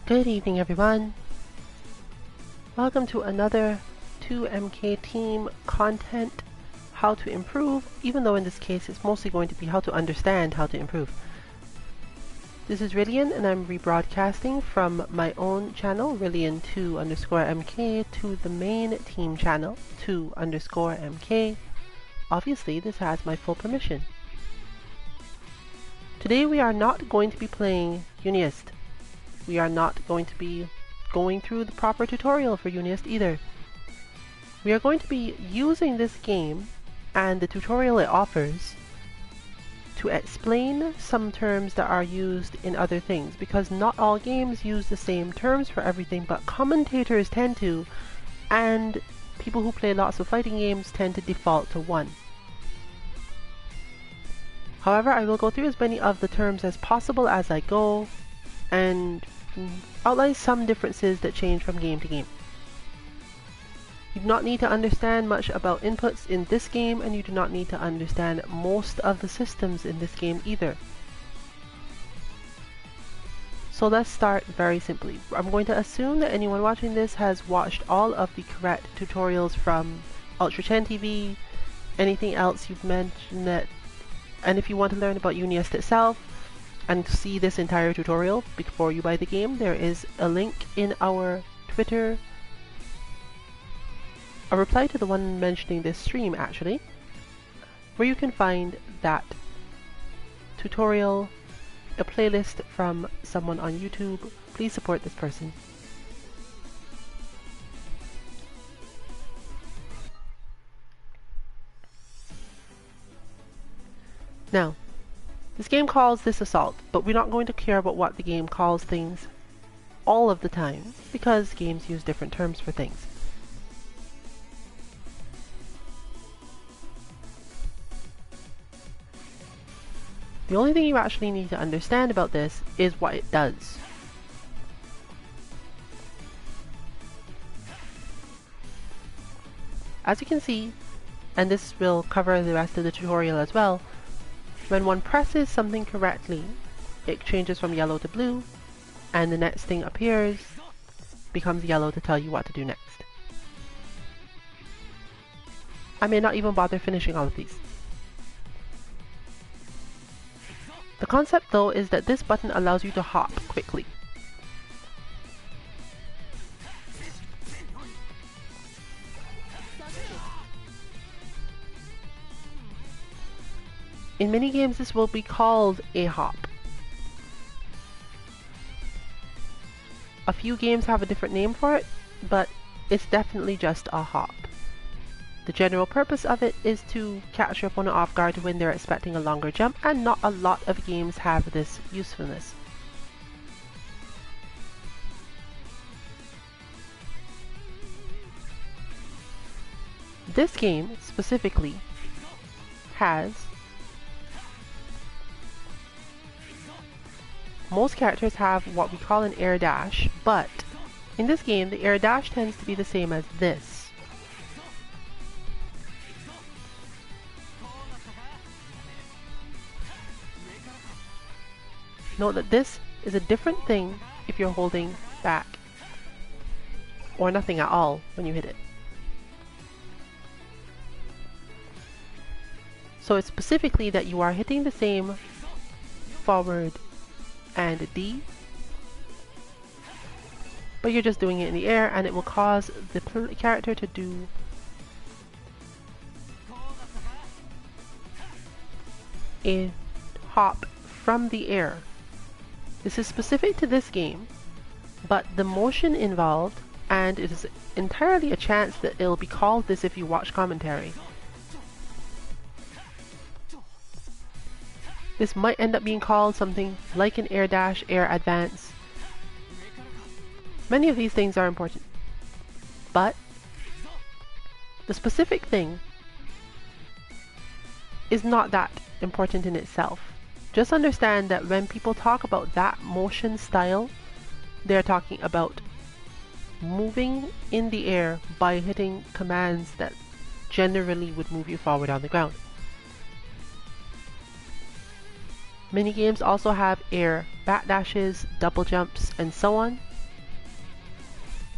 Good evening, everyone. Welcome to another 2MK team content, how to improve, even though in this case it's mostly going to be how to understand how to improve. This is Rillian and I'm rebroadcasting from my own channel, Rillian2_MK, to the main team channel, 2_MK. Obviously, this has my full permission. Today we are not going to be playing UNIST. We are not going to be going through the proper tutorial for UNIST either. We are going to be using this game and the tutorial it offers to explain some terms that are used in other things, because not all games use the same terms for everything, but commentators tend to, and people who play lots of fighting games tend to default to one. However, I will go through as many of the terms as possible as I go and outline some differences that change from game to game. You do not need to understand much about inputs in this game, and you do not need to understand most of the systems in this game either. So let's start very simply. I'm going to assume that anyone watching this has watched all of the correct tutorials from Ultra Chen TV, anything else you've mentioned that, and if you want to learn about UNIST itself and see this entire tutorial before you buy the game, there is a link in our Twitter, a reply to the one mentioning this stream actually, where you can find that tutorial, a playlist from someone on YouTube. Please support this person. Now, this game calls this Assault, but we're not going to care about what the game calls things all of the time, because games use different terms for things. The only thing you actually need to understand about this is what it does. As you can see, and this will cover the rest of the tutorial as well, when one presses something correctly, it changes from yellow to blue, and the next thing appears, becomes yellow to tell you what to do next. I may not even bother finishing all of these. The concept though is that this button allows you to hop quickly. In many games this will be called a hop. A few games have a different name for it, but it's definitely just a hop. The general purpose of it is to catch your opponent off guard when they're expecting a longer jump, and not a lot of games have this usefulness. This game specifically has most characters have what we call an air dash, but in this game the air dash tends to be the same as this. Note that this is a different thing if you're holding back, or nothing at all when you hit it. So it's specifically that you are hitting the same forward and D, but you're just doing it in the air, and it will cause the character to do a hop from the air. This is specific to this game, but the motion involved, and it is entirely a chance that it'll be called this if you watch commentary. This might end up being called something like an air dash, air advance. Many of these things are important, but the specific thing is not that important in itself. Just understand that when people talk about that motion style, they're talking about moving in the air by hitting commands that generally would move you forward on the ground. Many games also have air backdashes, double jumps, and so on.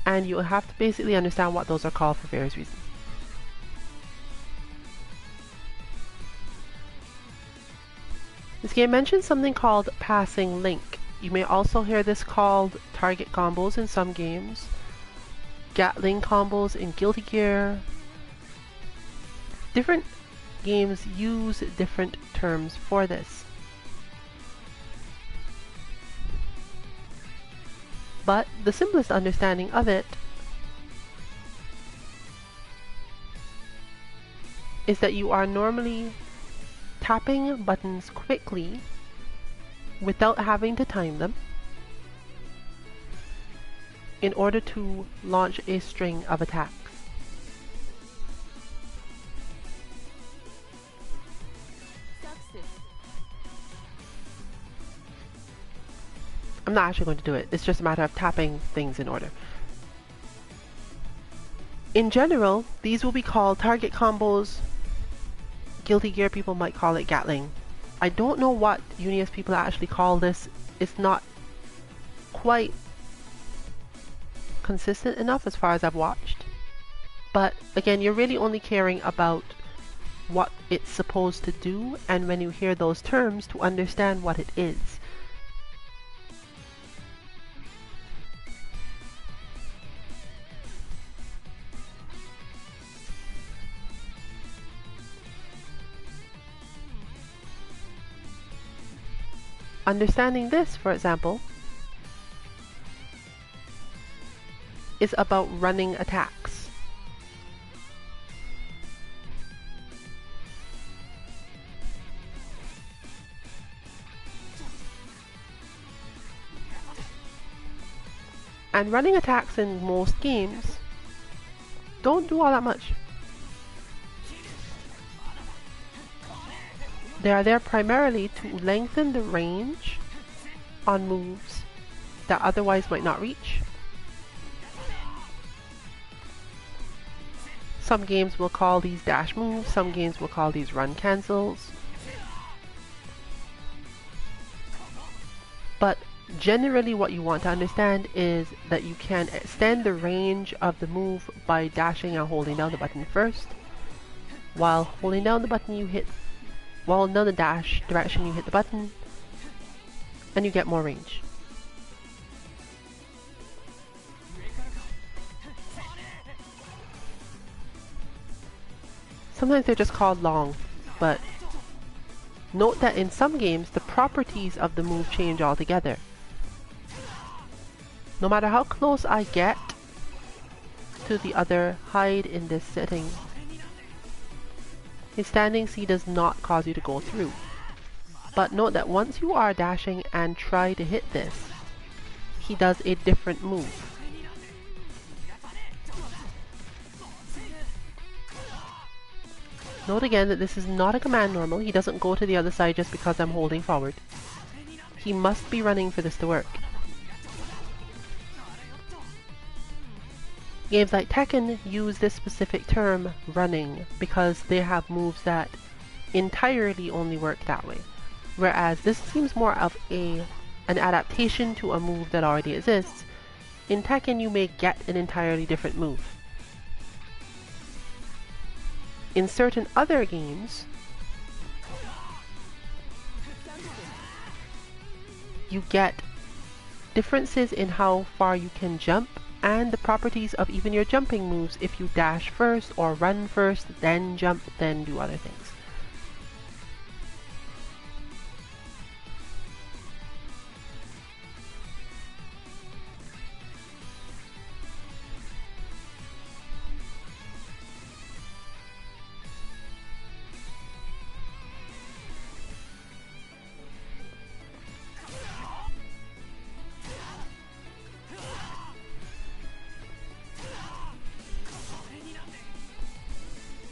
and you have to basically understand what those are called for various reasons. This game mentions something called passing link. You may also hear this called target combos in some games, Gatling combos in Guilty Gear. Different games use different terms for this. But the simplest understanding of it is that you are normally tapping buttons quickly without having to time them in order to launch a string of attacks. I'm not actually going to do it. It's just a matter of tapping things in order. In general, these will be called target combos. Guilty Gear people might call it Gatling. I don't know what UNIST people actually call this. It's not quite consistent enough as far as I've watched. But again, you're really only caring about what it's supposed to do, and when you hear those terms, to understand what it is. Understanding this, for example, is about running attacks. And running attacks in most games don't do all that much. They are there primarily to lengthen the range on moves that otherwise might not reach. Some games will call these dash moves, some games will call these run cancels. But generally what you want to understand is that you can extend the range of the move by dashing and holding down the button first. While holding down the button you hit, while down the dash direction you hit the button, and you get more range. Sometimes they're just called long, but note that in some games the properties of the move change altogether. No matter how close I get to the other hide in this setting, his standing C does not cause you to go through. But note that once you are dashing and try to hit this, he does a different move. Note again that this is not a command normal. He doesn't go to the other side just because I'm holding forward. He must be running for this to work. Games like Tekken use this specific term, running, because they have moves that entirely only work that way. Whereas this seems more of an adaptation to a move that already exists. In Tekken you may get an entirely different move. In certain other games, you get differences in how far you can jump and the properties of even your jumping moves if you dash first or run first, then jump, then do other things.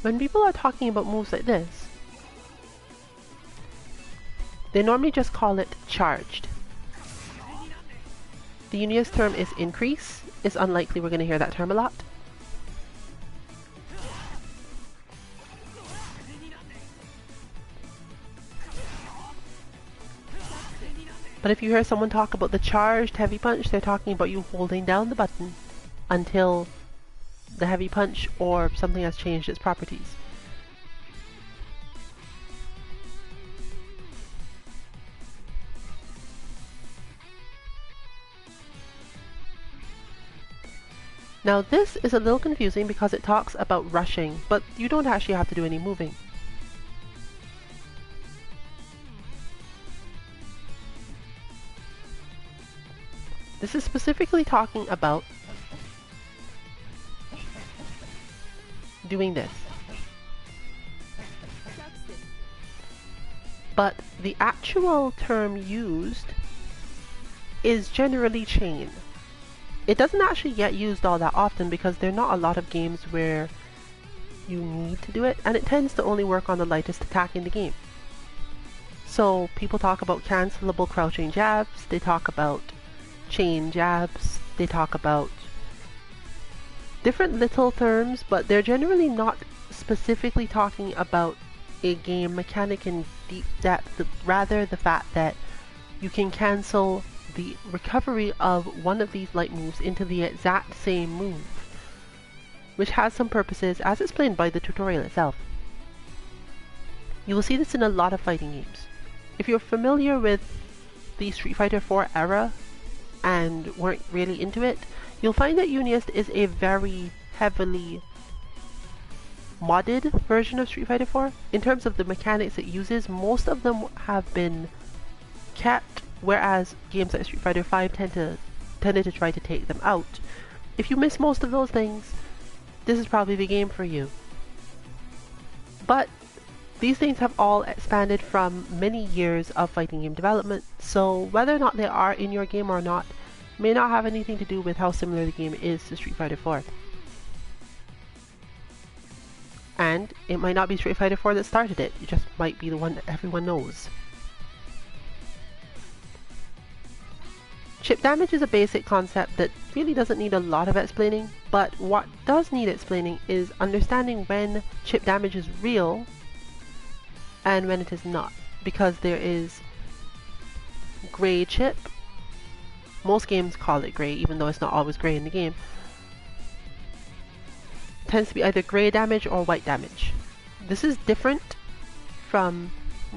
When people are talking about moves like this, they normally just call it charged. The UNIST term is increase. It's unlikely we're going to hear that term a lot. But if you hear someone talk about the charged heavy punch, they're talking about you holding down the button until the heavy punch or something has changed its properties. Now this is a little confusing because it talks about rushing, but you don't actually have to do any moving. This is specifically talking about doing this. But the actual term used is generally chain. It doesn't actually get used all that often because there are not a lot of games where you need to do it, and it tends to only work on the lightest attack in the game. So people talk about cancelable crouching jabs, they talk about chain jabs, they talk about different little terms, but they're generally not specifically talking about a game mechanic in deep depth, rather the fact that you can cancel the recovery of one of these light moves into the exact same move, which has some purposes as explained by the tutorial itself. You will see this in a lot of fighting games. If you're familiar with the Street Fighter 4 era and weren't really into it, you'll find that UNIST is a very heavily modded version of Street Fighter 4. In terms of the mechanics it uses, most of them have been kept, whereas games like Street Fighter 5 tended to try to take them out. If you miss most of those things, this is probably the game for you. But these things have all expanded from many years of fighting game development, so whether or not they are in your game or not may not have anything to do with how similar the game is to Street Fighter 4. And it might not be Street Fighter 4 that started it, it just might be the one that everyone knows. Chip damage is a basic concept that really doesn't need a lot of explaining, but what does need explaining is understanding when chip damage is real and when it is not, because there is gray chip. Most games call it gray, even though it's not always gray in the game. It tends to be either gray damage or white damage. This is different from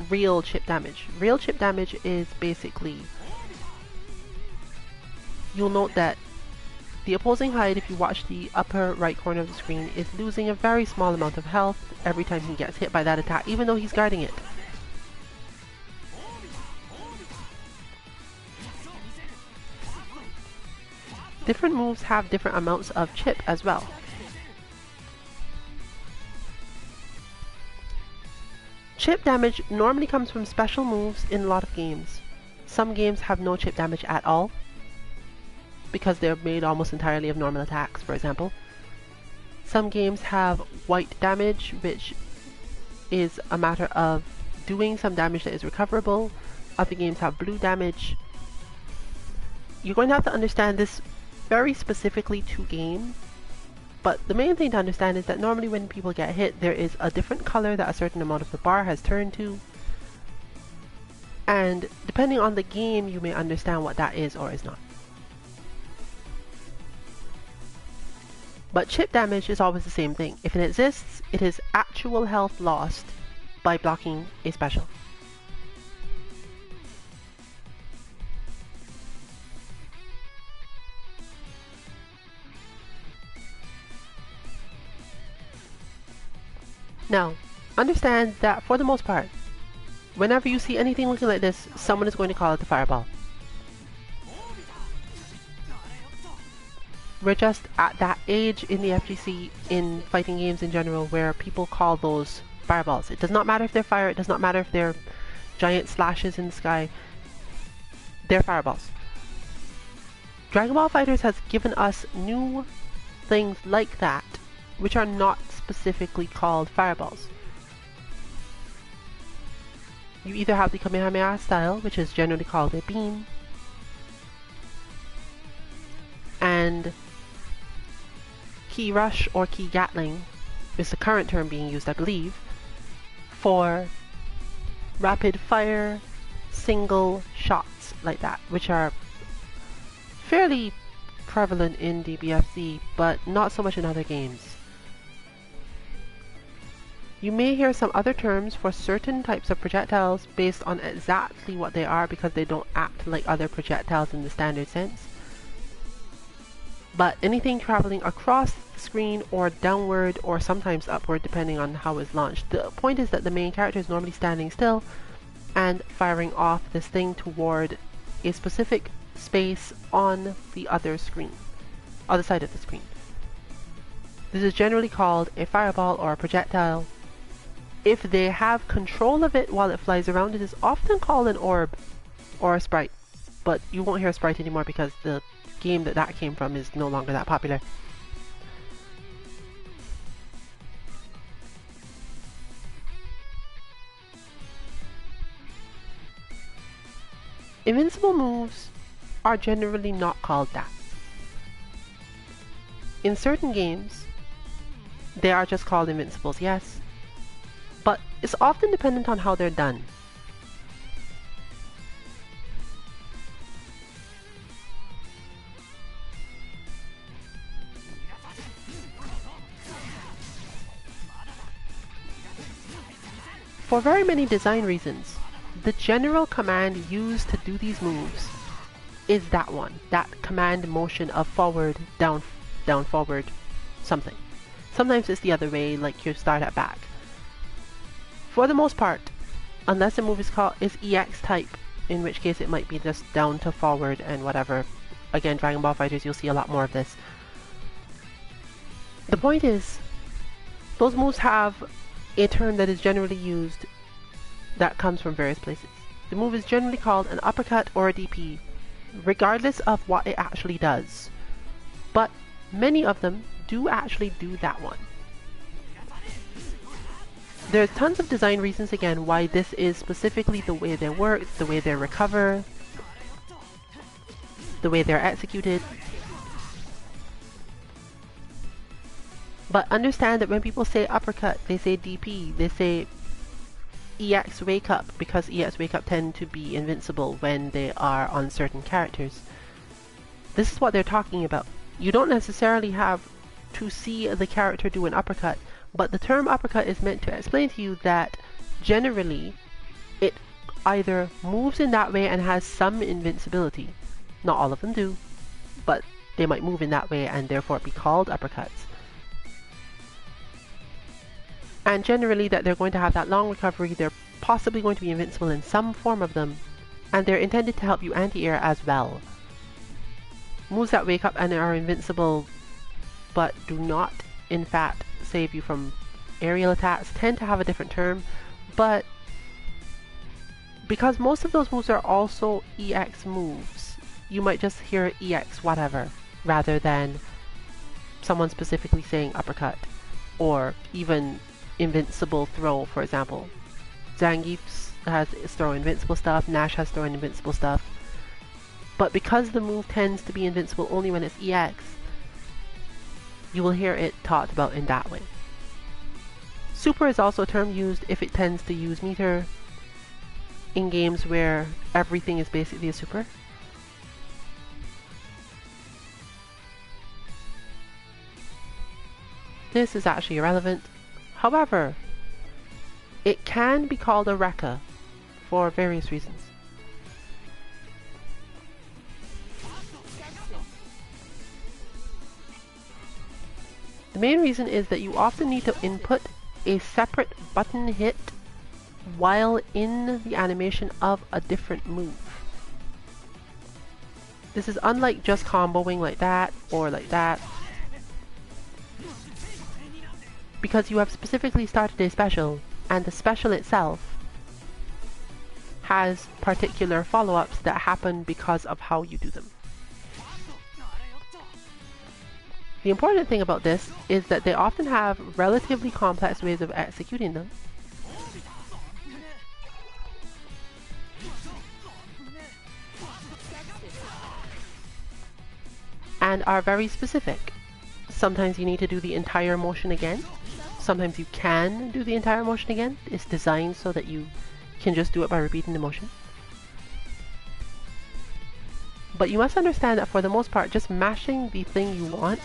real chip damage. Real chip damage is basically, you'll note that the opposing Hyde, if you watch the upper right corner of the screen, is losing a very small amount of health every time he gets hit by that attack, even though he's guarding it. Different moves have different amounts of chip as well. Chip damage normally comes from special moves in a lot of games. Some games have no chip damage at all, because they're made almost entirely of normal attacks, for example. Some games have white damage, which is a matter of doing some damage that is recoverable. Other games have blue damage. You're going to have to understand this very specifically to game, but the main thing to understand is that normally when people get hit, there is a different color that a certain amount of the bar has turned to, and depending on the game, you may understand what that is or is not. But chip damage is always the same thing. If it exists, it is actual health lost by blocking a special. Now, understand that for the most part, whenever you see anything looking like this, someone is going to call it the fireball. We're just at that age in the FGC, in fighting games in general, where people call those fireballs. It does not matter if they're fire, it does not matter if they're giant slashes in the sky, they're fireballs. Dragon Ball FighterZ has given us new things like that, which are not specifically called fireballs. You either have the Kamehameha style, which is generally called a beam, and Key Rush or Key Gatling is the current term being used, I believe, for rapid fire single shots like that, which are fairly prevalent in DBFZ, but not so much in other games. You may hear some other terms for certain types of projectiles based on exactly what they are because they don't act like other projectiles in the standard sense. But anything traveling across the screen or downward or sometimes upward depending on how it's launched. The point is that the main character is normally standing still and firing off this thing toward a specific space on the other side of the screen. This is generally called a fireball or a projectile. If they have control of it while it flies around, it is often called an orb or a sprite. But you won't hear sprite anymore because the game that came from is no longer that popular. Invincible moves are generally not called that. In certain games, they are just called invincibles, yes, but it's often dependent on how they're done. For very many design reasons, the general command used to do these moves is that one, that command motion of forward, down, down, forward, something. Sometimes it's the other way, like you start at back. For the most part, unless the move is EX type, in which case it might be just down to forward and whatever. Again, Dragon Ball FighterZ, you'll see a lot more of this. The point is, those moves have a term that is generally used that comes from various places. The move is generally called an uppercut or a DP, regardless of what it actually does. But many of them do actually do that one. There's tons of design reasons again why this is specifically the way they work, the way they recover, the way they're executed. But understand that when people say uppercut, they say DP, they say EX wake up, because EX wake up tend to be invincible when they are on certain characters. This is what they're talking about. You don't necessarily have to see the character do an uppercut, but the term uppercut is meant to explain to you that generally it either moves in that way and has some invincibility. Not all of them do, but they might move in that way and therefore be called uppercuts. And generally that they're going to have that long recovery, they're possibly going to be invincible in some form of them, and they're intended to help you anti-air as well. Moves that wake up and are invincible but do not in fact save you from aerial attacks tend to have a different term, but because most of those moves are also EX moves, you might just hear EX whatever rather than someone specifically saying uppercut or even invincible throw, for example. Zangief has throw invincible stuff, Nash has throw invincible stuff, but because the move tends to be invincible only when it's EX, you will hear it talked about in that way. Super is also a term used if it tends to use meter in games where everything is basically a super. This is actually irrelevant. However, it can be called a Rekka for various reasons. The main reason is that you often need to input a separate button hit while in the animation of a different move. This is unlike just comboing like that or like that, because you have specifically started a special, and the special itself has particular follow-ups that happen because of how you do them. The important thing about this is that they often have relatively complex ways of executing them. And are very specific. Sometimes you need to do the entire motion again. Sometimes you can do the entire motion again. It's designed so that you can just do it by repeating the motion. But you must understand that for the most part, just mashing the thing you want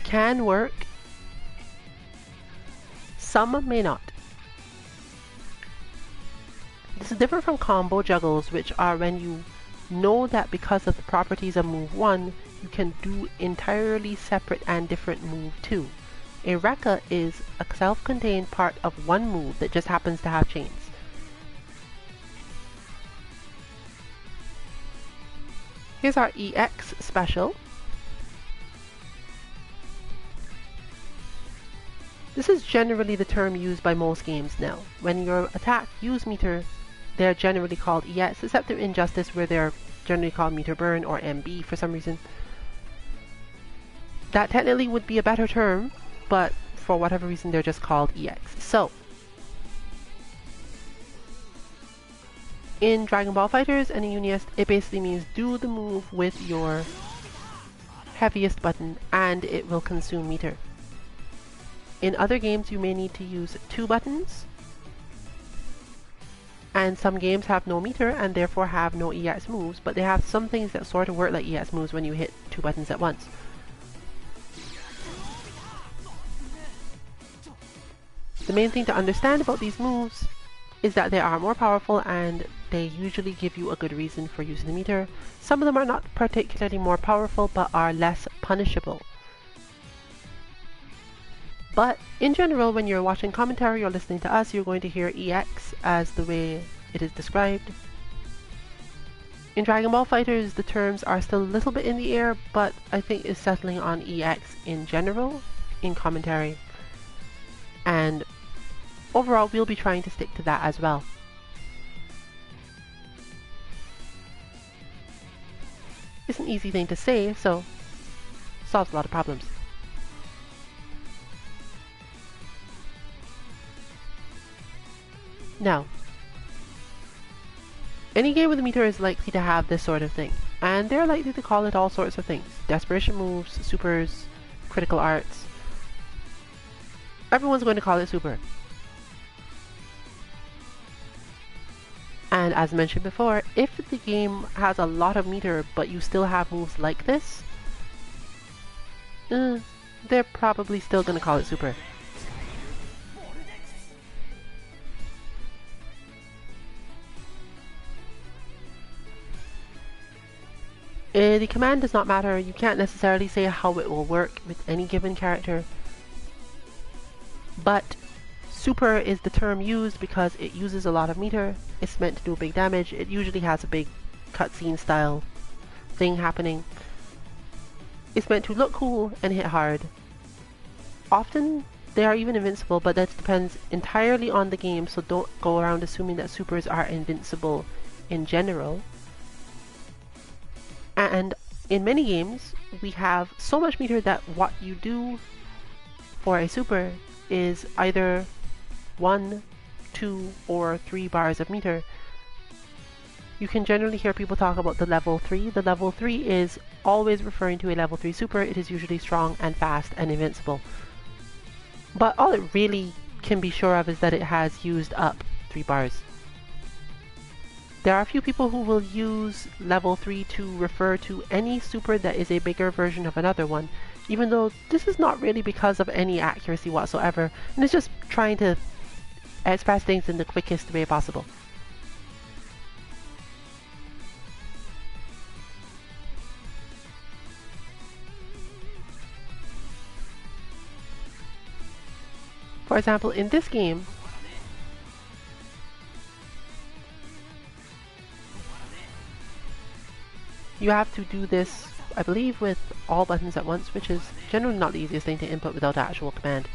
can work. Some may not. This is different from combo juggles, which are when you know that because of the properties of move 1, you can do entirely separate and different move 2. A Rekka is a self-contained part of one move that just happens to have chains. Here's our EX special. This is generally the term used by most games now. When your attack use meter, they're generally called EX, except in Injustice where they're generally called meter burn or MB for some reason. That technically would be a better term, but for whatever reason they're just called EX. So, in Dragon Ball FighterZ and in UNIST, it basically means do the move with your heaviest button and it will consume meter. In other games you may need to use 2 buttons, and some games have no meter and therefore have no EX moves, but they have some things that sort of work like EX moves when you hit 2 buttons at once. The main thing to understand about these moves is that they are more powerful and they usually give you a good reason for using the meter. Some of them are not particularly more powerful but are less punishable. But in general, when you're watching commentary or listening to us, you're going to hear EX as the way it is described. In Dragon Ball FighterZ, the terms are still a little bit in the air, but I think it's settling on EX in general in commentary. And overall, we'll be trying to stick to that as well. It's an easy thing to say, so solves a lot of problems. Now, any game with a meter is likely to have this sort of thing, and they're likely to call it all sorts of things. Desperation moves, supers, critical arts. Everyone's going to call it super. And as mentioned before, if the game has a lot of meter but you still have moves like this, they're probably still going to call it super. The command does not matter. You can't necessarily say how it will work with any given character. But super is the term used because it uses a lot of meter. It's meant to do big damage. It usually has a big cutscene style thing happening. It's meant to look cool and hit hard. Often they are even invincible, but that depends entirely on the game, so don't go around assuming that supers are invincible in general. And in many games, we have so much meter that what you do for a super is either 1, 2, or 3 bars of meter. You can generally hear people talk about the level 3. The level 3 is always referring to a level 3 super. It is usually strong and fast and invincible. But all it really can be sure of is that it has used up 3 bars. There are a few people who will use level 3 to refer to any super that is a bigger version of another one, even though this is not really because of any accuracy whatsoever, and it's just trying to express things in the quickest way possible. For example, in this game, you have to do this, I believe, with all buttons at once, which is generally not the easiest thing to input without actual command.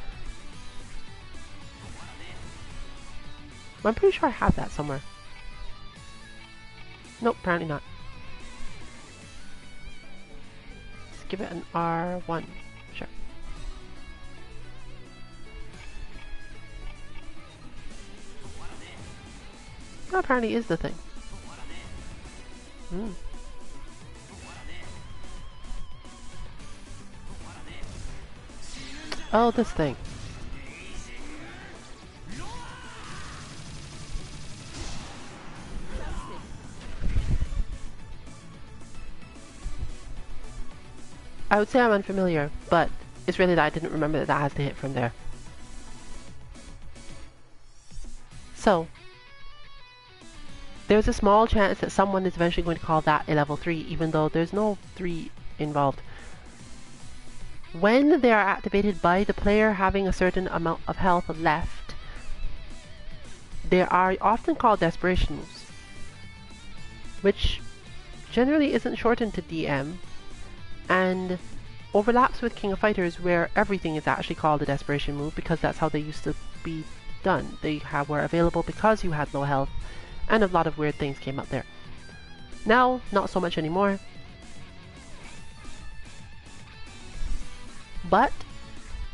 I'm pretty sure I have that somewhere. Nope, apparently not. Let's give it an R1. Sure. That apparently is the thing. Oh, this thing. I would say I'm unfamiliar, but it's really that I didn't remember that that has to hit from there. So, there's a small chance that someone is eventually going to call that a level 3, even though there's no 3 involved. When they are activated by the player having a certain amount of health left, they are often called desperation moves, which generally isn't shortened to DM, and overlaps with King of Fighters, where everything is actually called a desperation move because that's how they used to be done. They were available because you had low health, and a lot of weird things came up there. Now, not so much anymore. But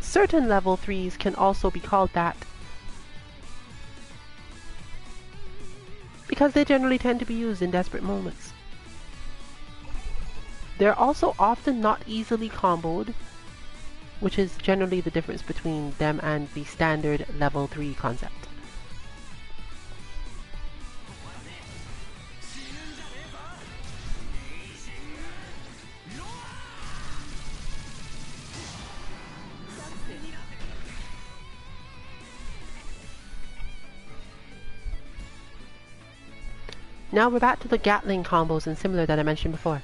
certain level 3s can also be called that because they generally tend to be used in desperate moments. They're also often not easily comboed, which is generally the difference between them and the standard level 3 concept. Now we're back to the Gatling combos and similar that I mentioned before.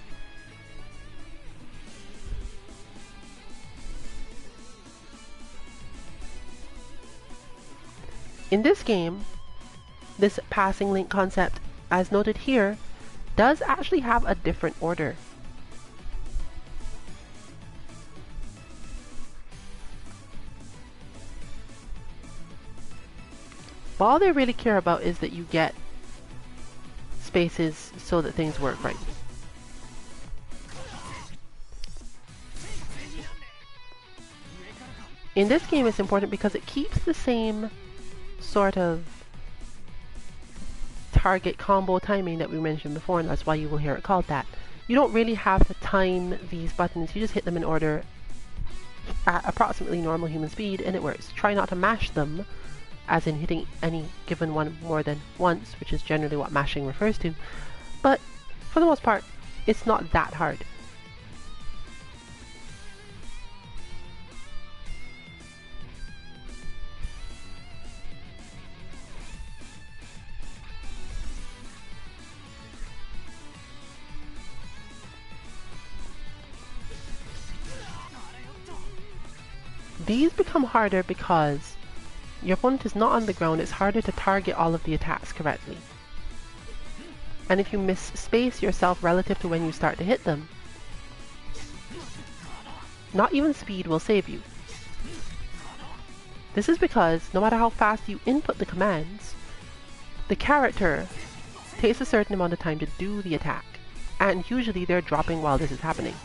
In this game, this passing link concept, as noted here, does actually have a different order. But all they really care about is that you get spaces so that things work right. In this game it's important because it keeps the same sort of target combo timing that we mentioned before, and that's why you will hear it called that. You don't really have to time these buttons, you just hit them in order at approximately normal human speed and it works. Try not to mash them, as in hitting any given one more than once, which is generally what mashing refers to, but for the most part, it's not that hard. These become harder because your opponent is not on the ground, it's harder to target all of the attacks correctly. And if you miss space yourself relative to when you start to hit them, not even speed will save you. This is because no matter how fast you input the commands, the character takes a certain amount of time to do the attack, and usually they're dropping while this is happening.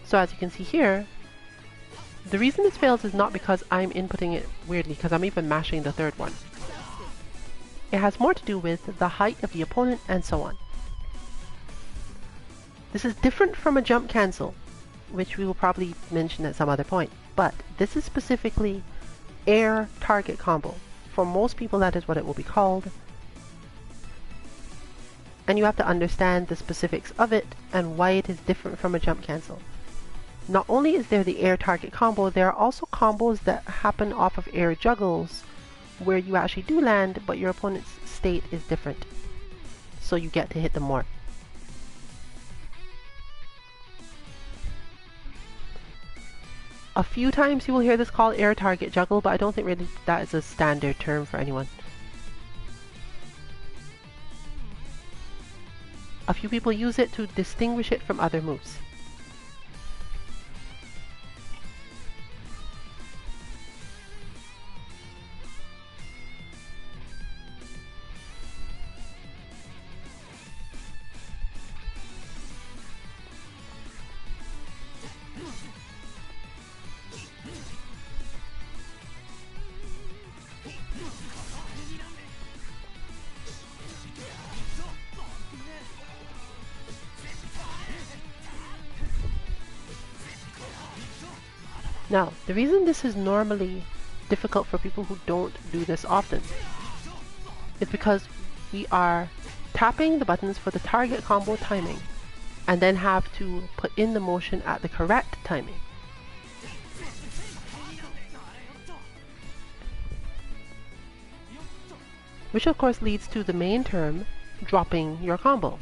So as you can see here, the reason this fails is not because I'm inputting it weirdly, because I'm even mashing the third one. It has more to do with the height of the opponent and so on. This is different from a jump cancel, which we will probably mention at some other point, but this is specifically air target combo. For most people that is what it will be called, and you have to understand the specifics of it and why it is different from a jump cancel. Not only is there the air target combo, there are also combos that happen off of air juggles where you actually do land, but your opponent's state is different, so you get to hit them more. A few times you will hear this called air target juggle, but I don't think really that is a standard term for anyone. A few people use it to distinguish it from other moves. Now, the reason this is normally difficult for people who don't do this often is because we are tapping the buttons for the target combo timing, and then have to put in the motion at the correct timing. Which of course leads to the main term, dropping your combo.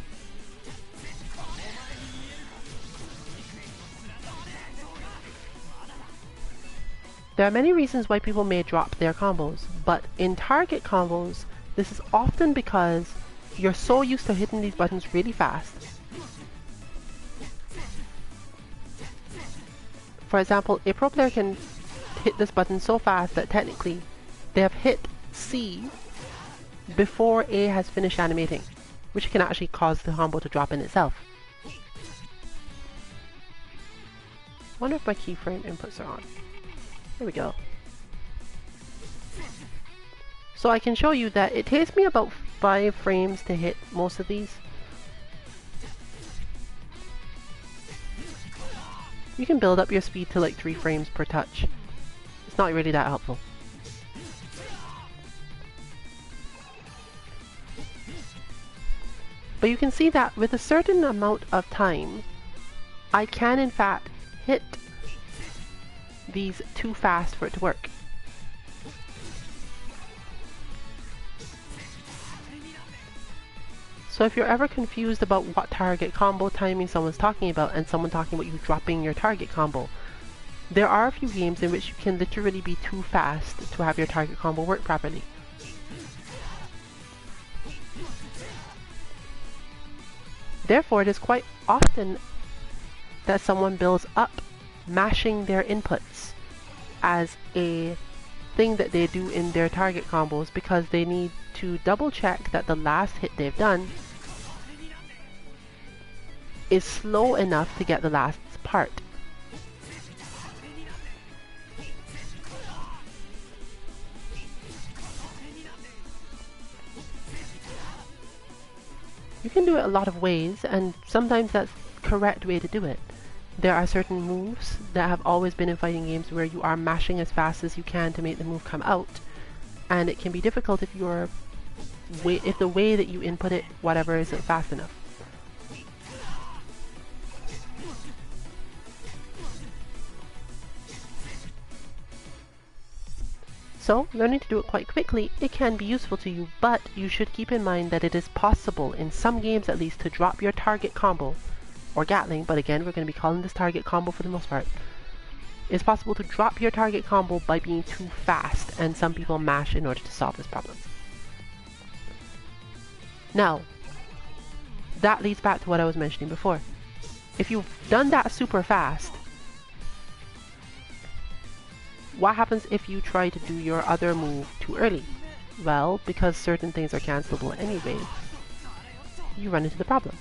There are many reasons why people may drop their combos, but in target combos, this is often because you're so used to hitting these buttons really fast. For example, a pro player can hit this button so fast that technically they have hit C before A has finished animating, which can actually cause the combo to drop in itself. I wonder if my keyframe inputs are on. There we go. So I can show you that it takes me about 5 frames to hit most of these. You can build up your speed to like 3 frames per touch. It's not really that helpful. But you can see that with a certain amount of time, I can in fact hit these too fast for it to work. So if you're ever confused about what target combo timing someone's talking about and someone talking about you dropping your target combo, there are a few games in which you can literally be too fast to have your target combo work properly. Therefore, it is quite often that someone builds up mashing their inputs as a thing that they do in their target combos because they need to double check that the last hit they've done is slow enough to get the last part. You can do it a lot of ways, and sometimes that's the correct way to do it. There are certain moves that have always been in fighting games where you are mashing as fast as you can to make the move come out, and it can be difficult if if the way that you input it, whatever, isn't fast enough. So, learning to do it quite quickly, it can be useful to you, but you should keep in mind that it is possible, in some games at least, to drop your target combo, or Gatling, but again we're going to be calling this target combo for the most part. It's possible to drop your target combo by being too fast, and some people mash in order to solve this problem. Now, that leads back to what I was mentioning before. If you've done that super fast, what happens if you try to do your other move too early? Well, because certain things are cancelable anyway, you run into the problem.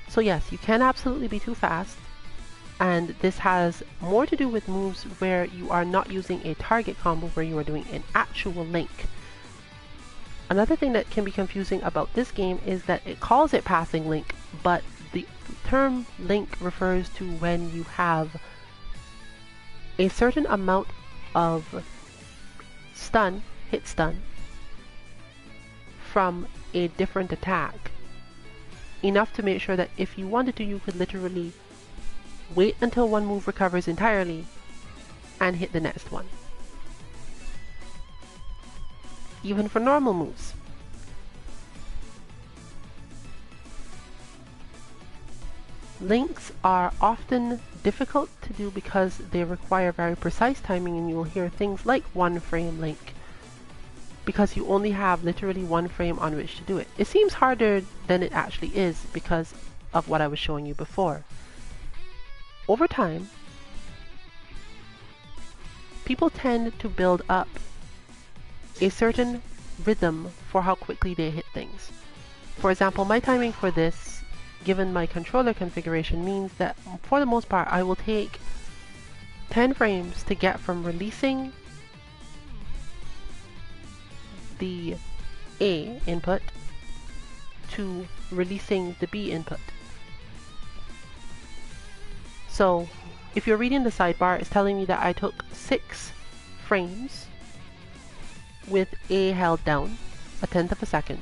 So yes, you can absolutely be too fast, and this has more to do with moves where you are not using a target combo, where you are doing an actual link. Another thing that can be confusing about this game is that it calls it passing link, but the term link refers to when you have a certain amount of stun, hit stun, from a different attack. Enough to make sure that if you wanted to, you could literally wait until one move recovers entirely and hit the next one. Even for normal moves. Links are often difficult to do because they require very precise timing, and you will hear things like 1 frame link, because you only have literally 1 frame on which to do it. It seems harder than it actually is because of what I was showing you before. Over time, people tend to build up a certain rhythm for how quickly they hit things. For example, my timing for this, given my controller configuration, means that for the most part I will take 10 frames to get from releasing the A input to releasing the B input. So if you're reading the sidebar, it's telling me that I took 6 frames with A held down, 1/10 of a second.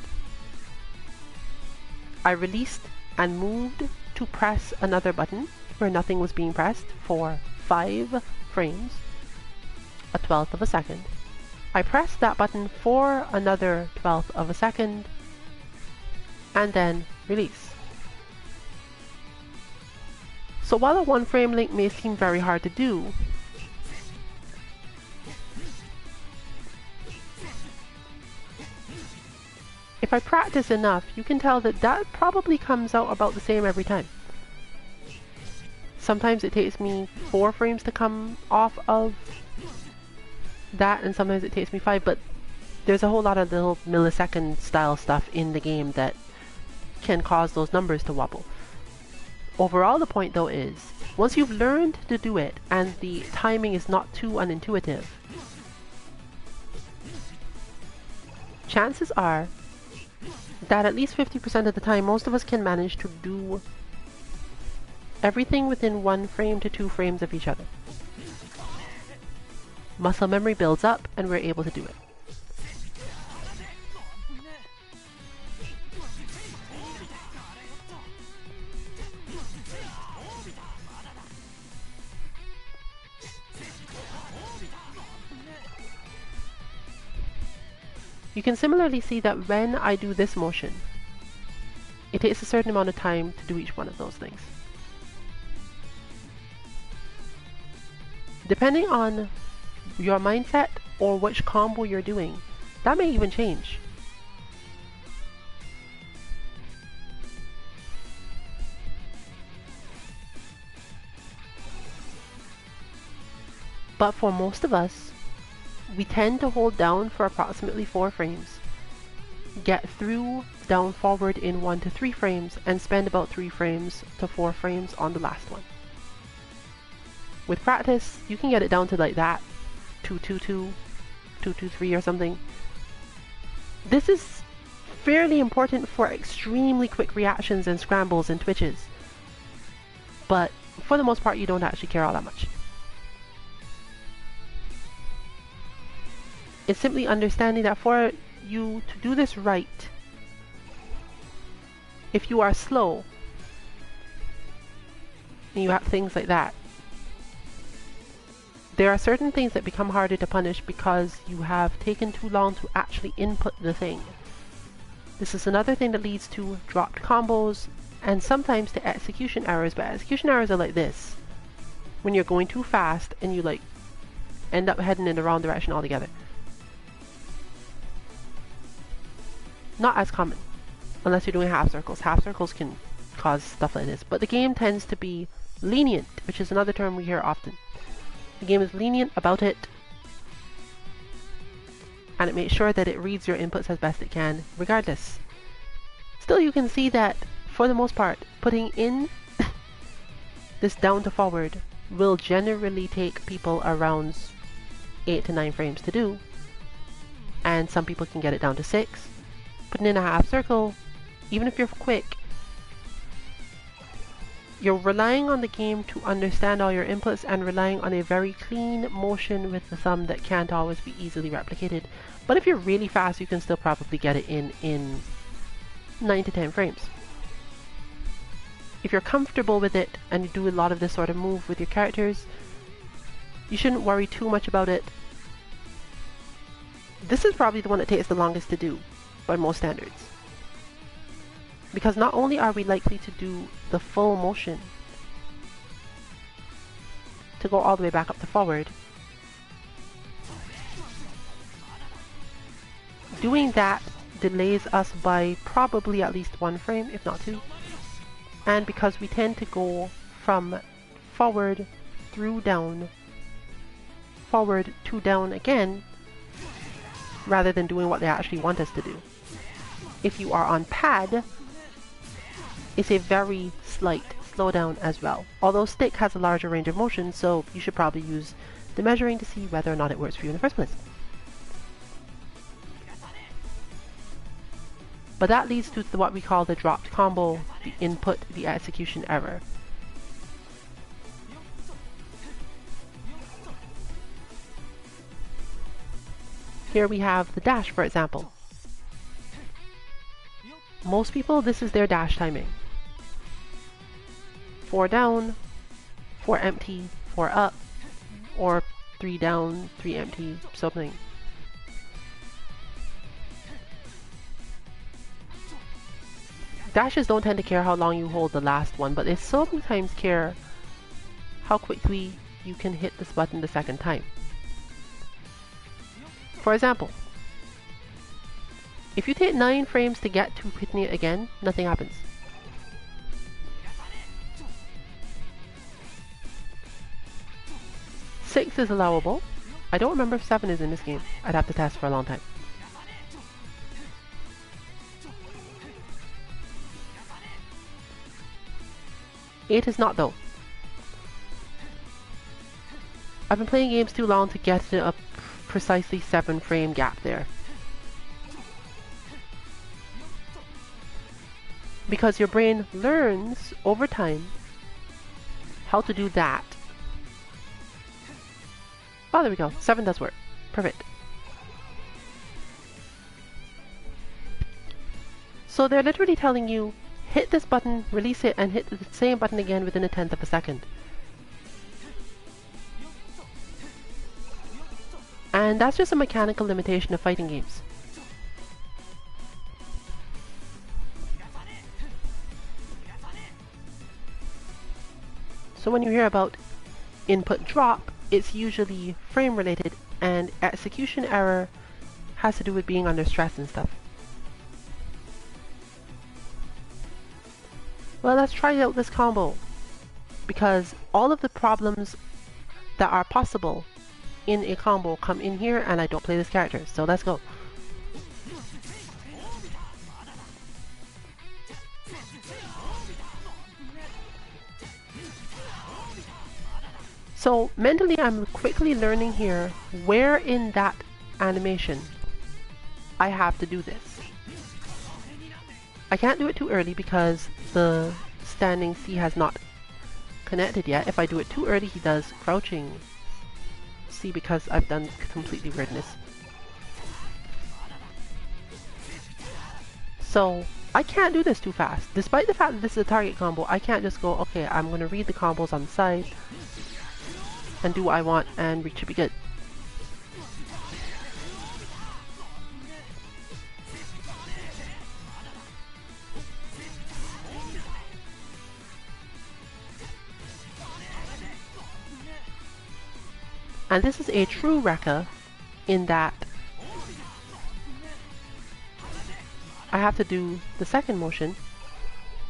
I released and moved to press another button where nothing was being pressed for 5 frames, 1/12 of a second. I pressed that button for another 1/12 of a second, and then release. So while a 1 frame link may seem very hard to do, if I practice enough, you can tell that that probably comes out about the same every time. Sometimes it takes me 4 frames to come off of that, and sometimes it takes me 5, but there's a whole lot of little millisecond style stuff in the game that can cause those numbers to wobble. Overall, the point though is, once you've learned to do it and the timing is not too unintuitive, chances are that at least 50% of the time most of us can manage to do everything within 1 frame to 2 frames of each other. Muscle memory builds up and we're able to do it. You can similarly see that when I do this motion, it takes a certain amount of time to do each one of those things. Depending on your mindset or which combo you're doing, that may even change. But for most of us, we tend to hold down for approximately 4 frames, get through down forward in 1 to 3 frames, and spend about 3 frames to 4 frames on the last one. With practice, you can get it down to like that, 2-2-2, 2-2-3 or something. This is fairly important for extremely quick reactions and scrambles and twitches, but for the most part you don't actually care all that much. It's simply understanding that for you to do this right, if you are slow and you have things like that, there are certain things that become harder to punish because you have taken too long to actually input the thing. This is another thing that leads to dropped combos and sometimes to execution errors, but execution errors are like this: when you're going too fast and you like end up heading in the wrong direction altogether. Not as common, unless you're doing half circles. Half circles can cause stuff like this, but the game tends to be lenient, which is another term we hear often. The game is lenient about it, and it makes sure that it reads your inputs as best it can, regardless. Still, you can see that, for the most part, putting in this down to forward will generally take people around 8 to 9 frames to do, and some people can get it down to 6. Putting in a half circle, even if you're quick, you're relying on the game to understand all your inputs and relying on a very clean motion with the thumb that can't always be easily replicated. But if you're really fast, you can still probably get it in 9 to 10 frames. If you're comfortable with it and you do a lot of this sort of move with your characters, you shouldn't worry too much about it. This is probably the one that takes the longest to do by most standards, because not only are we likely to do the full motion to go all the way back up to forward, doing that delays us by probably at least 1 frame, if not 2, and because we tend to go from forward through down, forward to down again, rather than doing what they actually want us to do. If you are on pad, it's a very slight slowdown as well. Although stick has a larger range of motion, so you should probably use the measuring to see whether or not it works for you in the first place. But that leads to what we call the dropped combo, the input, the execution error. Here we have the dash, for example. Most people, this is their dash timing. 4 down, 4 empty, 4 up, or 3 down, 3 empty, something. Dashes don't tend to care how long you hold the last one, but they sometimes care how quickly you can hit this button the second time. For example, if you take 9 frames to get to hitting it again, nothing happens. Six is allowable. I don't remember if 7 is in this game. I'd have to test for a long time. Eight is not though. I've been playing games too long to get to a precisely 7 frame gap there. Because your brain learns over time how to do that. Oh, there we go. 7 does work. Perfect. So they're literally telling you, hit this button, release it, and hit the same button again within a 1/10 of a second. And that's just a mechanical limitation of fighting games. So when you hear about input drop, it's usually frame related, and execution error has to do with being under stress and stuff. Well, let's try out this combo, because all of the problems that are possible in a combo come in here, and I don't play this character, so let's go. So mentally I'm quickly learning here where in that animation I have to do this. I can't do it too early because the standing C has not connected yet. If I do it too early, he does crouching C because I've done completely weirdness. So I can't do this too fast. Despite the fact that this is a target combo, I can't just go, okay, I'm going to read the combos on the side and do what I want, and we should be good. And this is a true Rekka in that I have to do the second motion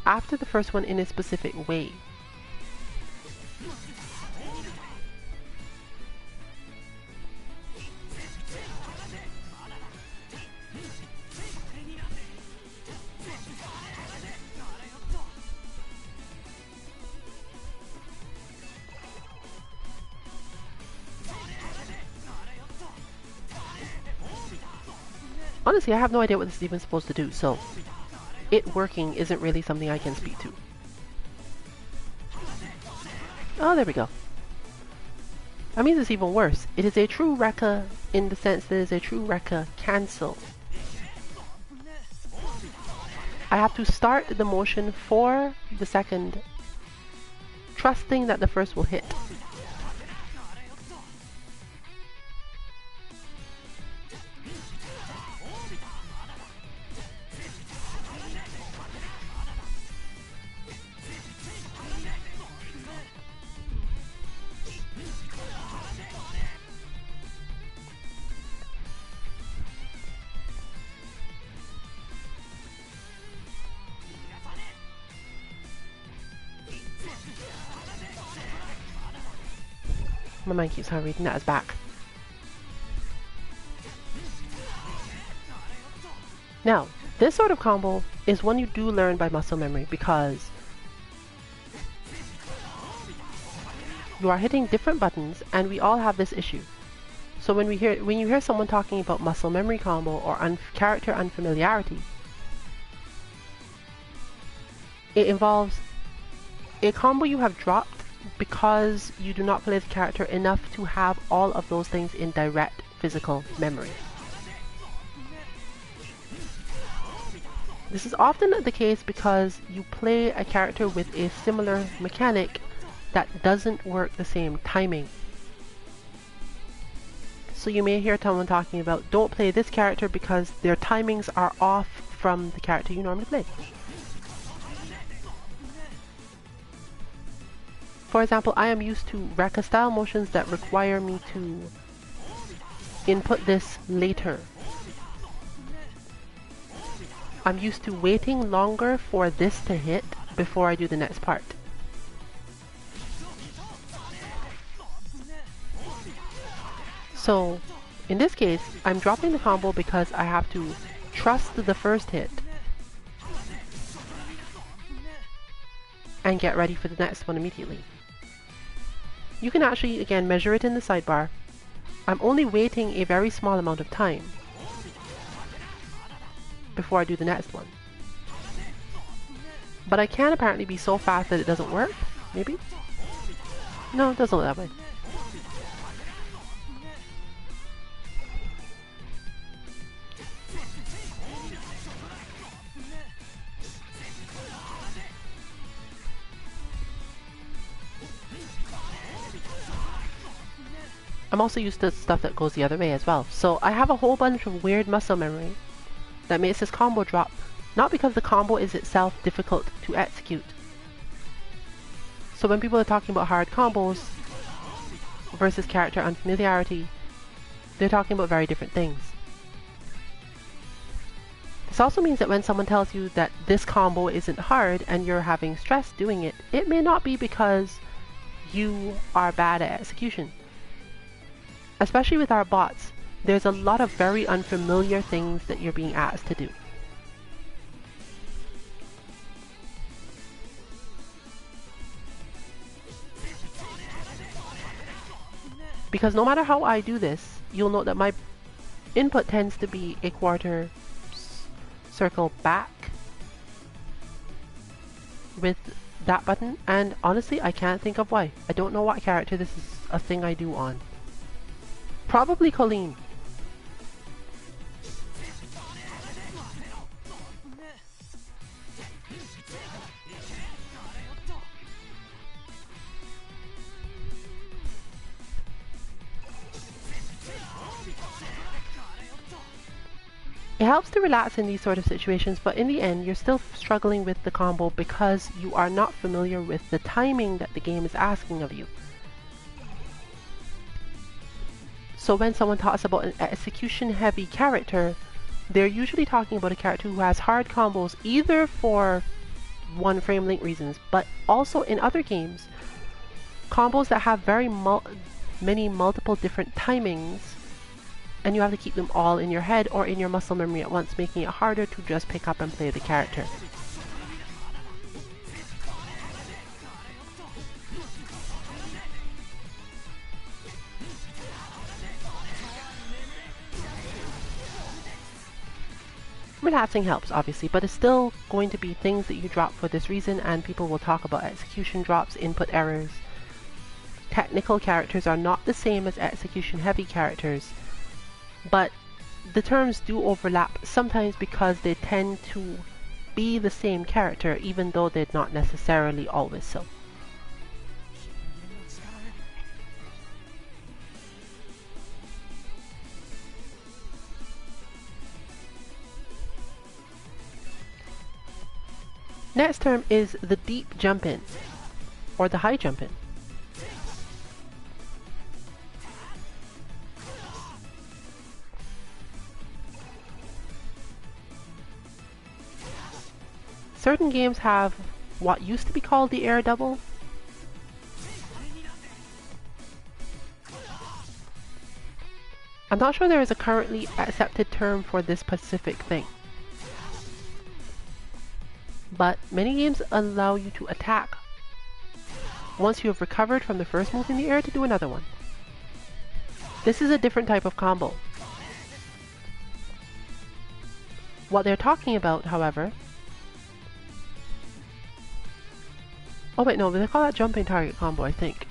after the first one in a specific way. Honestly, I have no idea what this is even supposed to do, so it working isn't really something I can speak to. Oh, there we go. That means it's even worse. It is a true Rekka in the sense that it is a true Rekka cancel. I have to start the motion for the second, trusting that the first will hit. My mind keeps on reading that as back. Now, this sort of combo is one you do learn by muscle memory because you are hitting different buttons and we all have this issue. So when you hear someone talking about muscle memory combo or character unfamiliarity, It involves a combo you have dropped because you do not play the character enough to have all of those things in direct physical memory. This is often the case because you play a character with a similar mechanic that doesn't work the same timing. So you may hear someone talking about, don't play this character because their timings are off from the character you normally play. For example, I am used to Rekka style motions that require me to input this later. I'm used to waiting longer for this to hit before I do the next part. So, in this case, I'm dropping the combo because I have to trust the first hit and get ready for the next one immediately. You can actually, again, measure it in the sidebar. I'm only waiting a very small amount of time before I do the next one. But I can apparently be so fast that it doesn't work, maybe? No, it doesn't look that way. I'm also used to stuff that goes the other way as well. So I have a whole bunch of weird muscle memory that makes this combo drop, not because the combo is itself difficult to execute. So when people are talking about hard combos versus character unfamiliarity, they're talking about very different things. This also means that when someone tells you that this combo isn't hard and you're having stress doing it, it may not be because you are bad at execution. Especially with our bots, there's a lot of very unfamiliar things that you're being asked to do. Because no matter how I do this, you'll note that my input tends to be a quarter circle back with that button, and honestly I can't think of why. I don't know what character this is a thing I do on. Probably Colleen. It helps to relax in these sort of situations, but in the end you're still struggling with the combo because you are not familiar with the timing that the game is asking of you. So when someone talks about an execution heavy character, they're usually talking about a character who has hard combos either for one frame link reasons, but also in other games, combos that have very many multiple different timings, and you have to keep them all in your head or in your muscle memory at once, making it harder to just pick up and play the character. Relaxing helps, obviously, but it's still going to be things that you drop for this reason, and people will talk about execution drops, input errors. Technical characters are not the same as execution heavy characters, but the terms do overlap sometimes because they tend to be the same character even though they're not necessarily always so. Next term is the deep jump in, or the high jump in. Certain games have what used to be called the air double. I'm not sure there is a currently accepted term for this specific thing, but many games allow you to attack once you have recovered from the first move in the air to do another one. This is a different type of combo. What they're talking about, however, Oh wait, no, they call that jumping target combo, I think.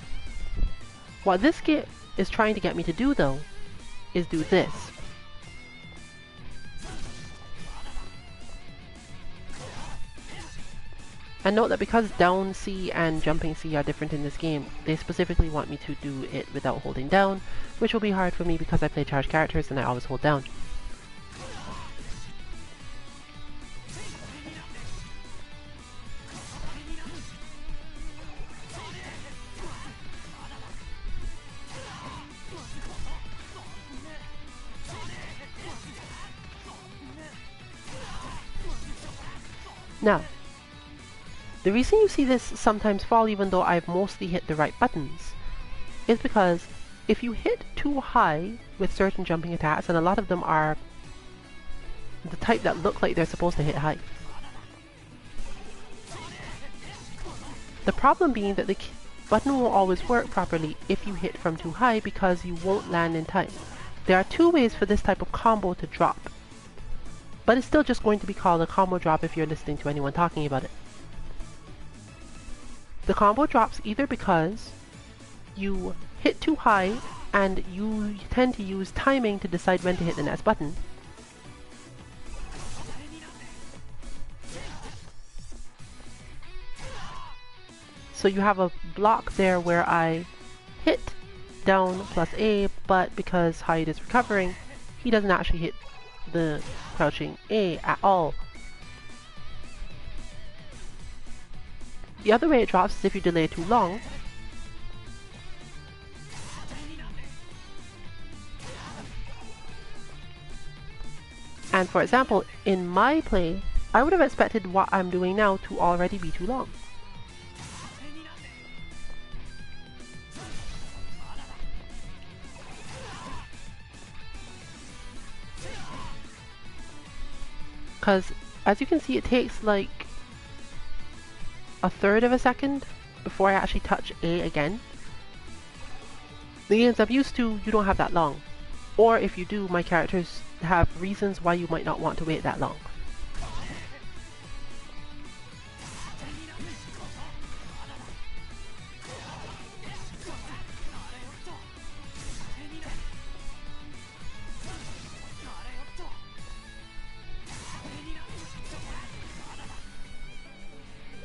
What this game is trying to get me to do, though, is do this. And note that because down C and jumping C are different in this game, they specifically want me to do it without holding down, which will be hard for me because I play charged characters and I always hold down. Now, the reason you see this sometimes fall even though I've mostly hit the right buttons is because if you hit too high with certain jumping attacks, and a lot of them are the type that look like they're supposed to hit high. The problem being that the button won't always work properly if you hit from too high because you won't land in time. There are two ways for this type of combo to drop, but it's still just going to be called a combo drop if you're listening to anyone talking about it. The combo drops either because you hit too high and you tend to use timing to decide when to hit the next button. So you have a block there where I hit down plus A, but because Hyde is recovering, he doesn't actually hit the crouching A at all. The other way it drops is if you delay too long. And for example, in my play, I would have expected what I'm doing now to already be too long. Because as you can see, it takes like a third of a second before I actually touch A again. The games I'm used to, you don't have that long. Or if you do, my characters have reasons why you might not want to wait that long.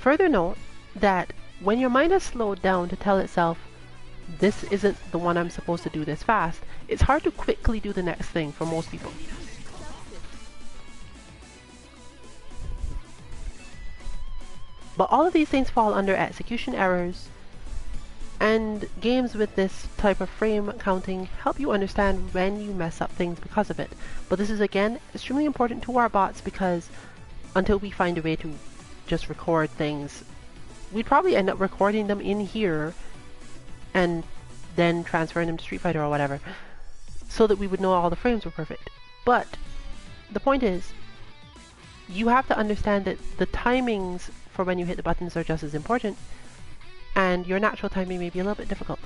Further note that when your mind has slowed down to tell itself, this isn't the one I'm supposed to do this fast, it's hard to quickly do the next thing for most people. But all of these things fall under execution errors, and games with this type of frame counting help you understand when you mess up things because of it. But this is again extremely important to our bots because until we find a way to just record things, we'd probably end up recording them in here and then transferring them to Street Fighter or whatever, so that we would know all the frames were perfect. But the point is, you have to understand that the timings for when you hit the buttons are just as important, and your natural timing may be a little bit difficult.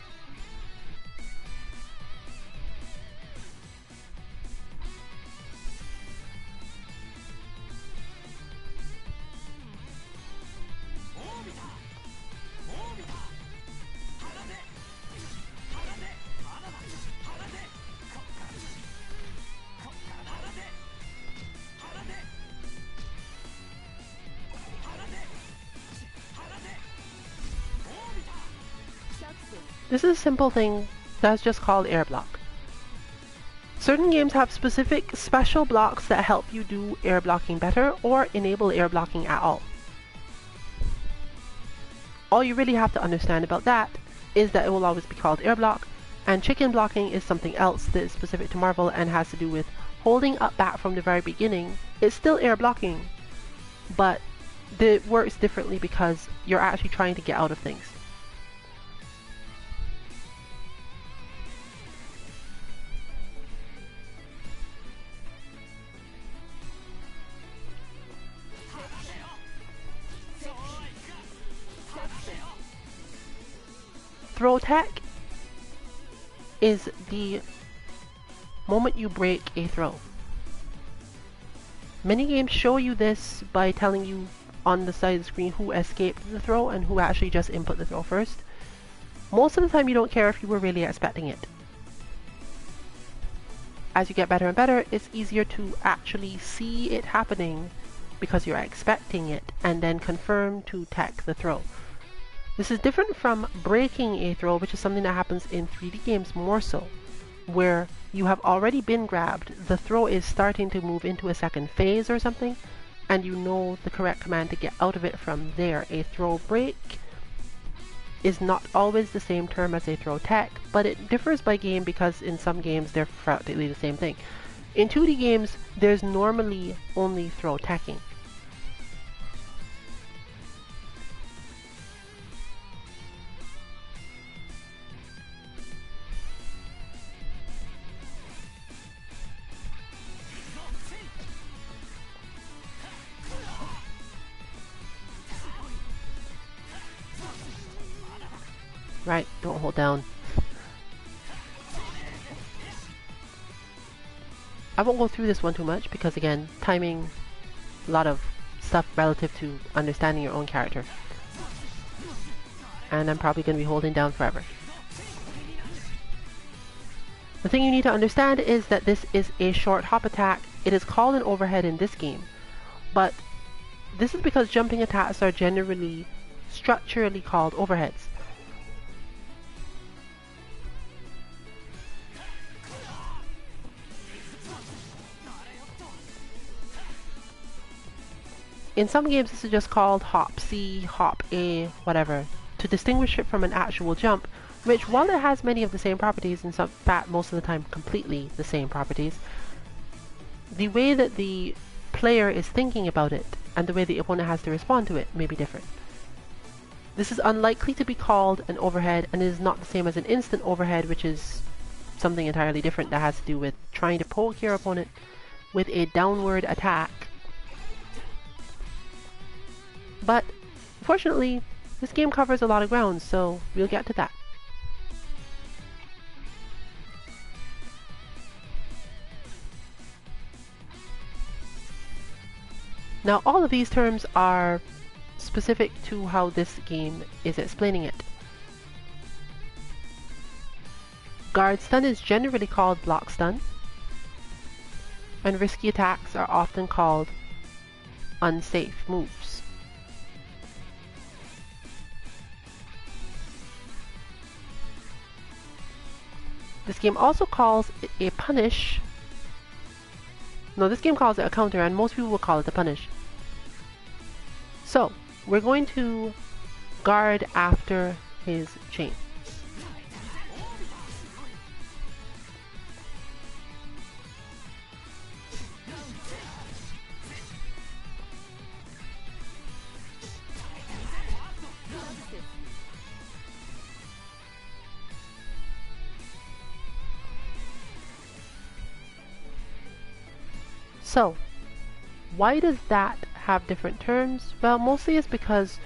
This is a simple thing that's just called air block. Certain games have specific special blocks that help you do air blocking better or enable air blocking at all. All you really have to understand about that is that it will always be called air block, and chicken blocking is something else that is specific to Marvel and has to do with holding up back from the very beginning. It's still air blocking, but it works differently because you're actually trying to get out of things. Throw tech is the moment you break a throw. Many games show you this by telling you on the side of the screen who escaped the throw and who actually just input the throw first. Most of the time you don't care if you were really expecting it. As you get better and better, it's easier to actually see it happening because you're expecting it and then confirm to tech the throw. This is different from breaking a throw, which is something that happens in 3D games more so, where you have already been grabbed, the throw is starting to move into a second phase or something, and you know the correct command to get out of it from there. A throw break is not always the same term as a throw tech, but it differs by game because in some games they're practically the same thing. In 2D games, there's normally only throw teching. Right, don't hold down. I won't go through this one too much because again, timing, a lot of stuff relative to understanding your own character. And I'm probably going to be holding down forever. The thing you need to understand is that this is a short hop attack. It is called an overhead in this game, but this is because jumping attacks are generally structurally called overheads. In some games this is just called hop C, hop A, whatever, to distinguish it from an actual jump, which while it has many of the same properties, in fact most of the time completely the same properties, the way that the player is thinking about it and the way the opponent has to respond to it may be different. This is unlikely to be called an overhead and is not the same as an instant overhead, which is something entirely different that has to do with trying to poke your opponent with a downward attack. But fortunately, this game covers a lot of ground, so we'll get to that. Now all of these terms are specific to how this game is explaining it. Guard stun is generally called block stun, and risky attacks are often called unsafe moves. This game also calls it a punish. No, this game calls it a counter, and most people will call it a punish. So, we're going to guard after his chain. So, why does that have different terms? Well, mostly it's because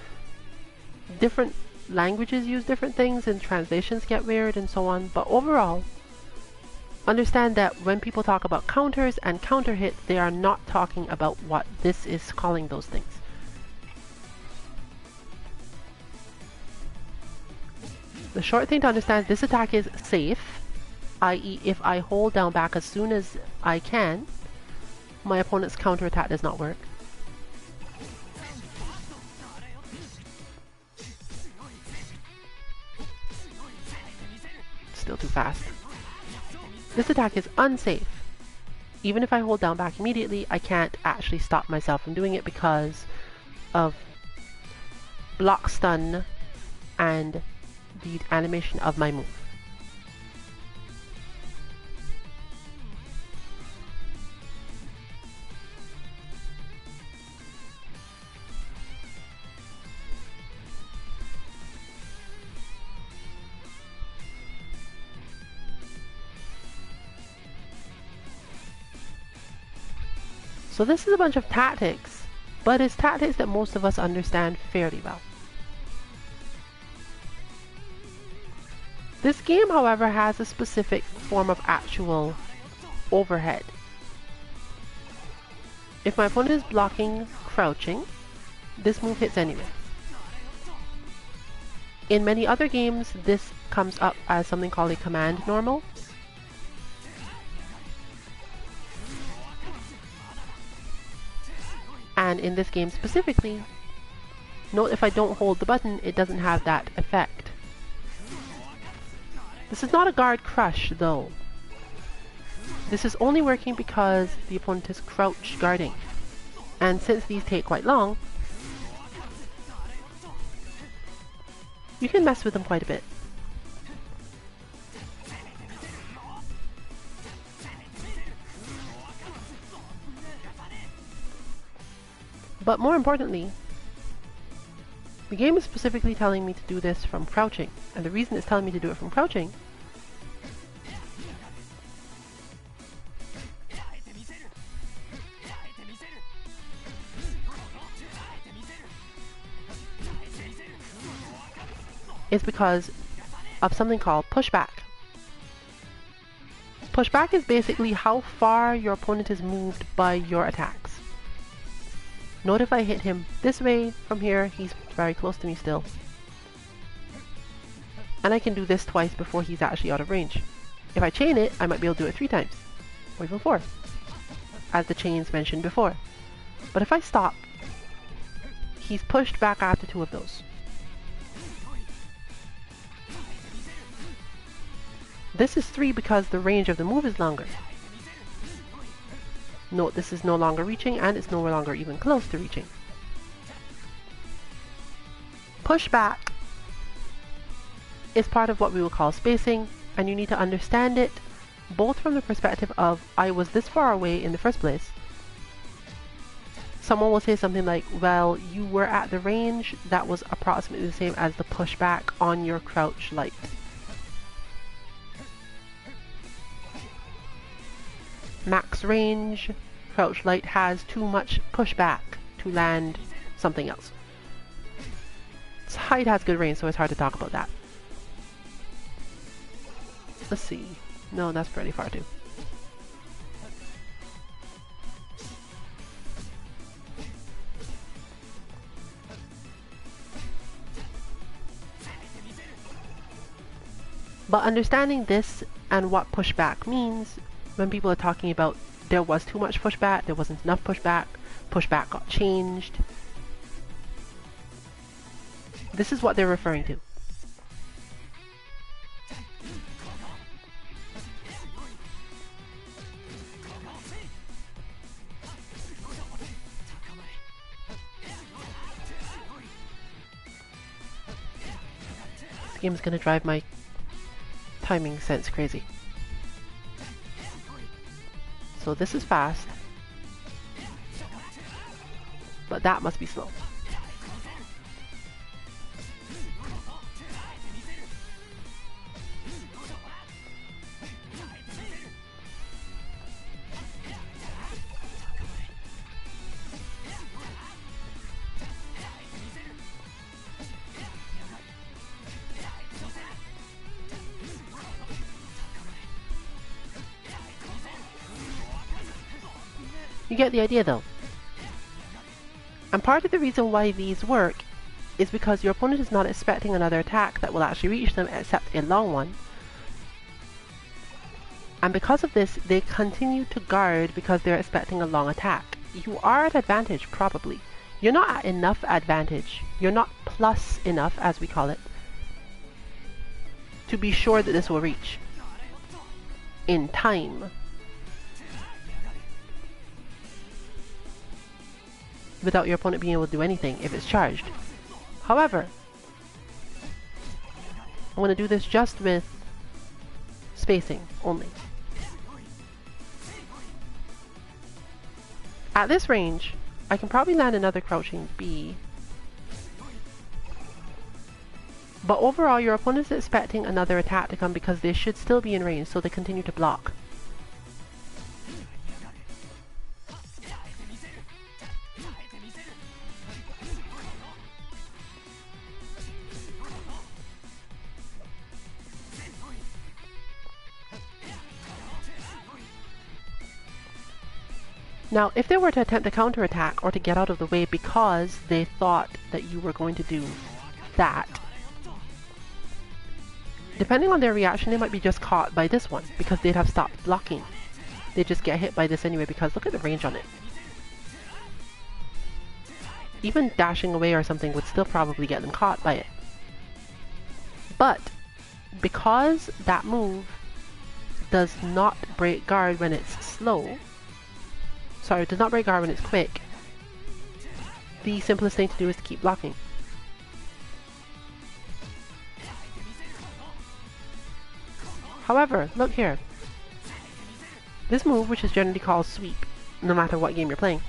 different languages use different things and translations get weird and so on, but overall, understand that when people talk about counters and counter hit, they are not talking about what this is calling those things. The short thing to understand, this attack is safe, i.e. if I hold down back as soon as I can, my opponent's counter attack does not work. Still too fast. This attack is unsafe. Even if I hold down back immediately, I can't actually stop myself from doing it because of block stun and the animation of my move. So this is a bunch of tactics, but it's tactics that most of us understand fairly well. This game, however, has a specific form of actual overhead. If my opponent is blocking crouching, this move hits anyway. In many other games, this comes up as something called a command normal. And in this game specifically, note if I don't hold the button, it doesn't have that effect. This is not a guard crush, though. This is only working because the opponent is crouch guarding. And since these take quite long, you can mess with them quite a bit. But more importantly, the game is specifically telling me to do this from crouching. And the reason it's telling me to do it from crouching is because of something called pushback. Pushback is basically how far your opponent is moved by your attacks. Note if I hit him this way from here, he's very close to me still. And I can do this twice before he's actually out of range. If I chain it, I might be able to do it 3 times, or even 4, as the chains mentioned before. But if I stop, he's pushed back after 2 of those. This is 3 because the range of the move is longer. Note this is no longer reaching, and it's no longer even close to reaching. Pushback is part of what we will call spacing, and you need to understand it both from the perspective of I was this far away in the first place. Someone will say something like, well, you were at the range that was approximately the same as the pushback on your crouch light. Max range, crouch light has too much pushback to land something else. Its height has good range, so it's hard to talk about that. Let's see. No, that's pretty far too. But understanding this and what pushback means, when people are talking about there was too much pushback, there wasn't enough pushback, pushback got changed, this is what they're referring to. This game is going to drive my timing sense crazy. So this is fast, but that must be slow. You get the idea though. And part of the reason why these work is because your opponent is not expecting another attack that will actually reach them except a long one. And because of this, they continue to guard because they're expecting a long attack. You are at advantage, probably. You're not at enough advantage. You're not plus enough, as we call it, to be sure that this will reach in time, without your opponent being able to do anything if it's charged. However, I'm going to do this just with spacing only. At this range, I can probably land another crouching B, but overall your opponent is expecting another attack to come because they should still be in range, so they continue to block. Now, if they were to attempt a counterattack or to get out of the way because they thought that you were going to do that, depending on their reaction, they might be just caught by this one because they'd have stopped blocking. They just get hit by this anyway because look at the range on it. Even dashing away or something would still probably get them caught by it. But because that move does not break guard when it's slow, sorry, it does not break guard when it's quick, the simplest thing to do is to keep blocking. However, look here. This move, which is generally called sweep, no matter what game you're playing,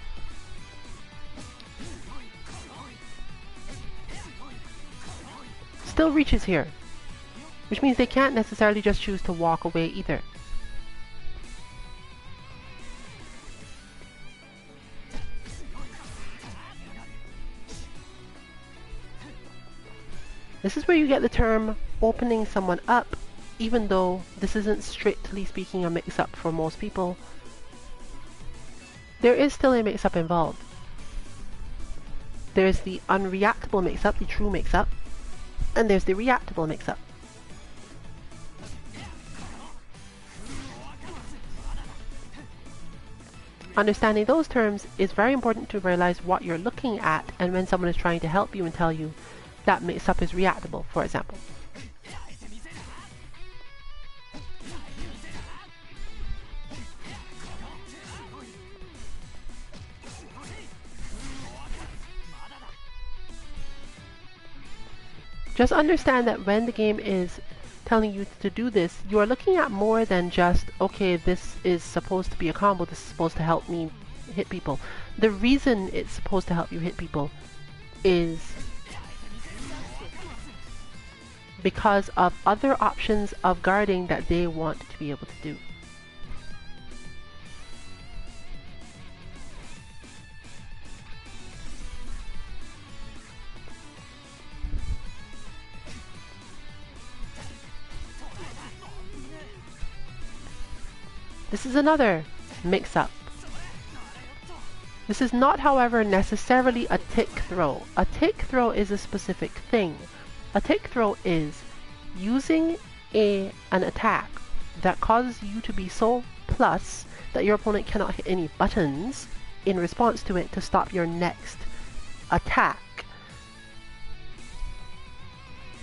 still reaches here, which means they can't necessarily just choose to walk away either. This is where you get the term opening someone up, even though this isn't strictly speaking a mix-up for most people. There is still a mix-up involved. There's the unreactable mix-up, the true mix-up, and there's the reactable mix-up. Understanding those terms is very important to realize what you're looking at and when someone is trying to help you and tell you that mix-up is reactable, for example. Just understand that when the game is telling you to do this, you are looking at more than just, okay, this is supposed to be a combo, this is supposed to help me hit people. The reason it's supposed to help you hit people is because of other options of guarding that they want to be able to do. This is another mix-up. This is not, however, necessarily a tick throw. A tick throw is a specific thing. A tick throw is using an attack that causes you to be so plus that your opponent cannot hit any buttons in response to it to stop your next attack.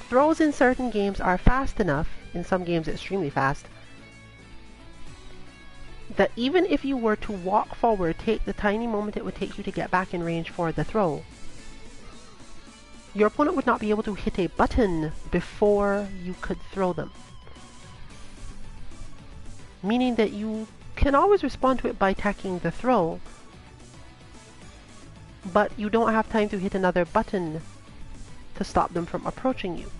Throws in certain games are fast enough, in some games extremely fast, that even if you were to walk forward, take the tiny moment it would take you to get back in range for the throw, your opponent would not be able to hit a button before you could throw them. Meaning that you can always respond to it by attacking the throw, but you don't have time to hit another button to stop them from approaching you.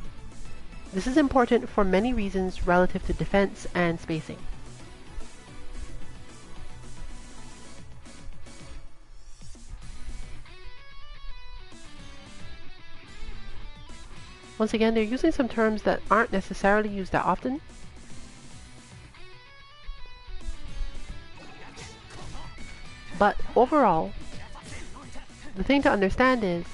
This is important for many reasons relative to defense and spacing. Once again, they're using some terms that aren't necessarily used that often. But overall, the thing to understand is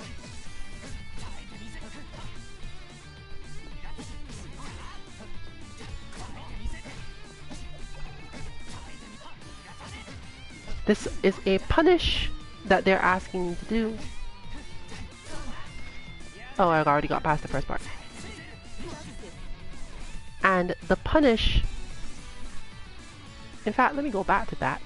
this is a punish that they're asking you to do. Oh, I already got past the first part. And the punish... In fact, let me go back to that.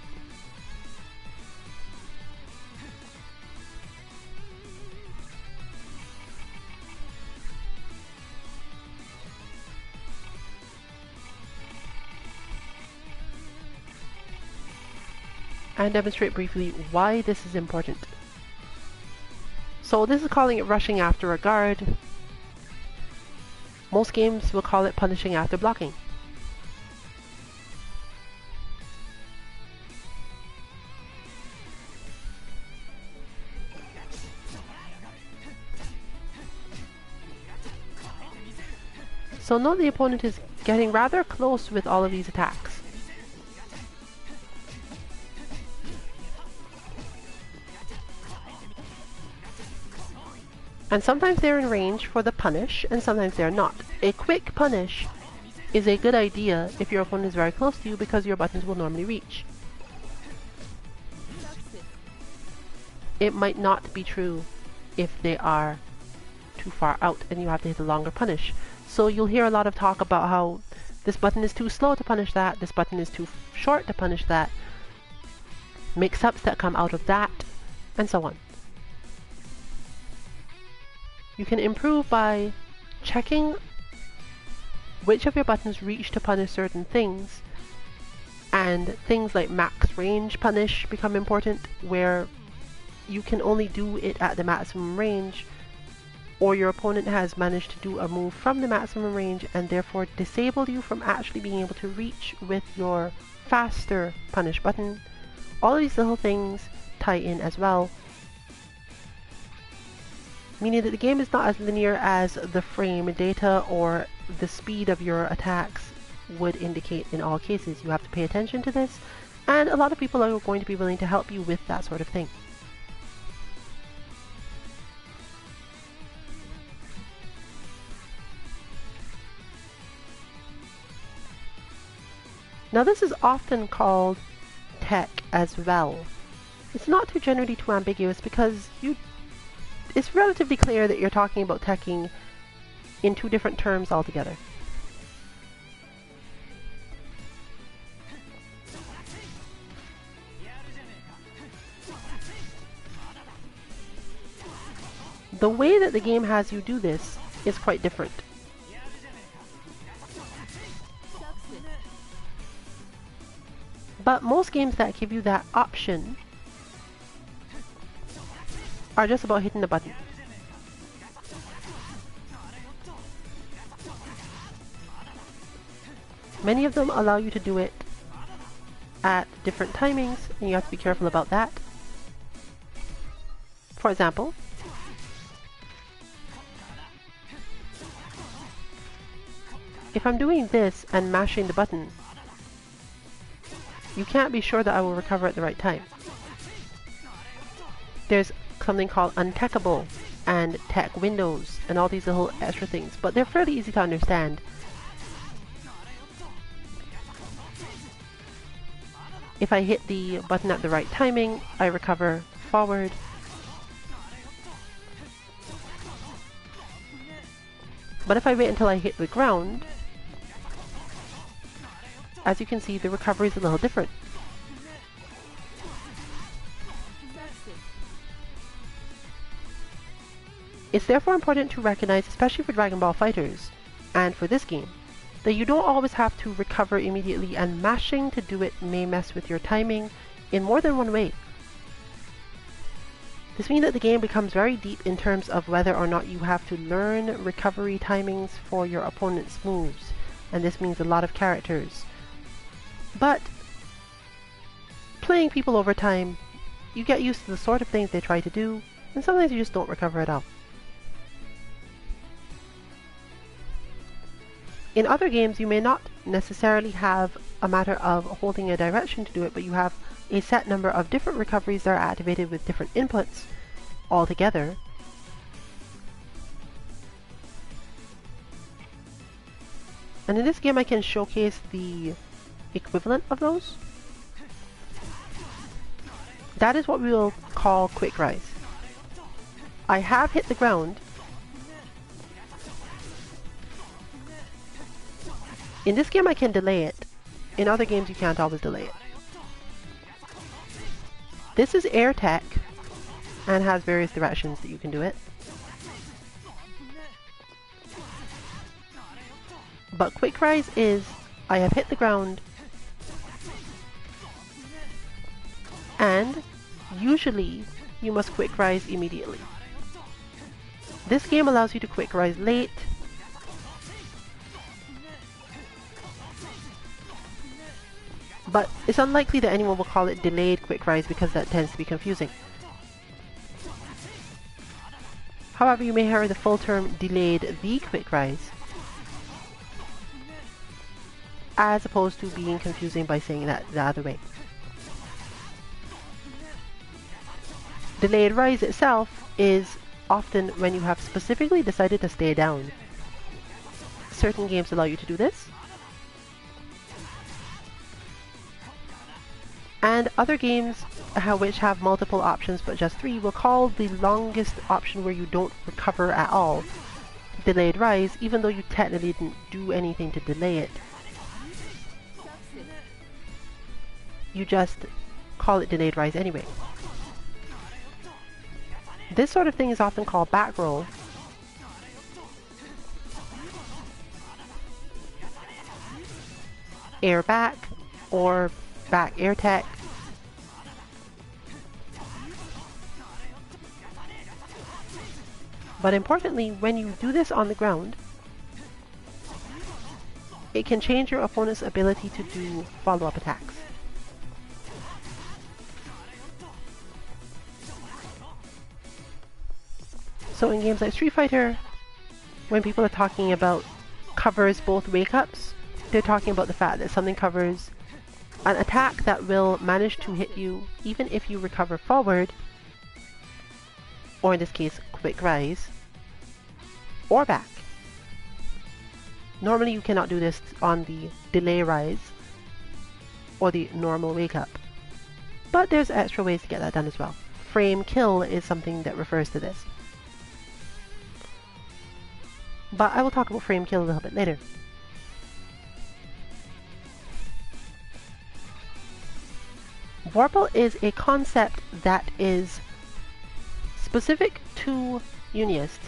And demonstrate briefly why this is important. So this is calling it rushing after a guard. Most games will call it punishing after blocking. So note the opponent is getting rather close with all of these attacks. And sometimes they're in range for the punish, and sometimes they're not. A quick punish is a good idea if your opponent is very close to you because your buttons will normally reach. It might not be true if they are too far out and you have to hit a longer punish. So you'll hear a lot of talk about how this button is too slow to punish that, this button is too short to punish that, mix-ups that come out of that, and so on. You can improve by checking which of your buttons reach to punish certain things, and things like max range punish become important, where you can only do it at the maximum range, or your opponent has managed to do a move from the maximum range and therefore disabled you from actually being able to reach with your faster punish button. All of these little things tie in as well, meaning that the game is not as linear as the frame data or the speed of your attacks would indicate in all cases. You have to pay attention to this, and a lot of people are going to be willing to help you with that sort of thing. Now this is often called tech as well. It's not generally too ambiguous because it's relatively clear that you're talking about teching in two different terms altogether. The way that the game has you do this is quite different. But most games that give you that option are just about hitting the button. Many of them allow you to do it at different timings, and you have to be careful about that. For example, if I'm doing this and mashing the button, you can't be sure that I will recover at the right time. There's something called untechable and tech windows and all these little extra things, but they're fairly easy to understand. If I hit the button at the right timing, I recover forward. But if I wait until I hit the ground, as you can see, the recovery is a little different. It's therefore important to recognize, especially for Dragon Ball FighterZ, and for this game, that you don't always have to recover immediately, and mashing to do it may mess with your timing in more than one way. This means that the game becomes very deep in terms of whether or not you have to learn recovery timings for your opponent's moves, and this means a lot of characters. But playing people over time, you get used to the sort of things they try to do, and sometimes you just don't recover at all. In other games, you may not necessarily have a matter of holding a direction to do it, but you have a set number of different recoveries that are activated with different inputs altogether. And in this game I can showcase the equivalent of those. That is what we will call quick rise. I have hit the ground. In this game I can delay it. In other games you can't always delay it. This is air tech and has various directions that you can do it. But quick rise is, I have hit the ground, and usually you must quick rise immediately. This game allows you to quick rise late, but it's unlikely that anyone will call it delayed quick rise because that tends to be confusing. However, you may hear the full term delayed the quick rise, as opposed to being confusing by saying that the other way. Delayed rise itself is often when you have specifically decided to stay down. Certain games allow you to do this, and other games which have multiple options but just 3 will call the longest option where you don't recover at all delayed rise, even though you technically didn't do anything to delay it. You just call it delayed rise anyway. This sort of thing is often called back roll. Air back, or back air tech. But importantly, when you do this on the ground, it can change your opponent's ability to do follow-up attacks. So in games like Street Fighter, when people are talking about covers both wake-ups, they're talking about the fact that something covers an attack that will manage to hit you even if you recover forward, or in this case, quick rise, or back. Normally you cannot do this on the delay rise or the normal wake up, but there's extra ways to get that done as well. Frame kill is something that refers to this, but I will talk about frame kill a little bit later. Vorpal is a concept that is specific to UNIST.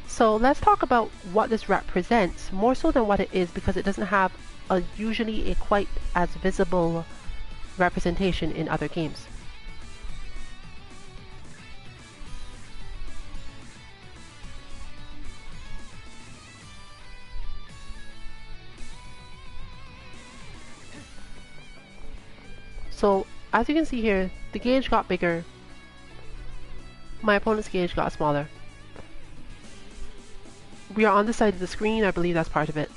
So let's talk about what this represents, more so than what it is, because it doesn't have usually a quite as visible representation in other games. So as you can see here, the gauge got bigger, my opponent's gauge got smaller. We are on the side of the screen, I believe that's part of it.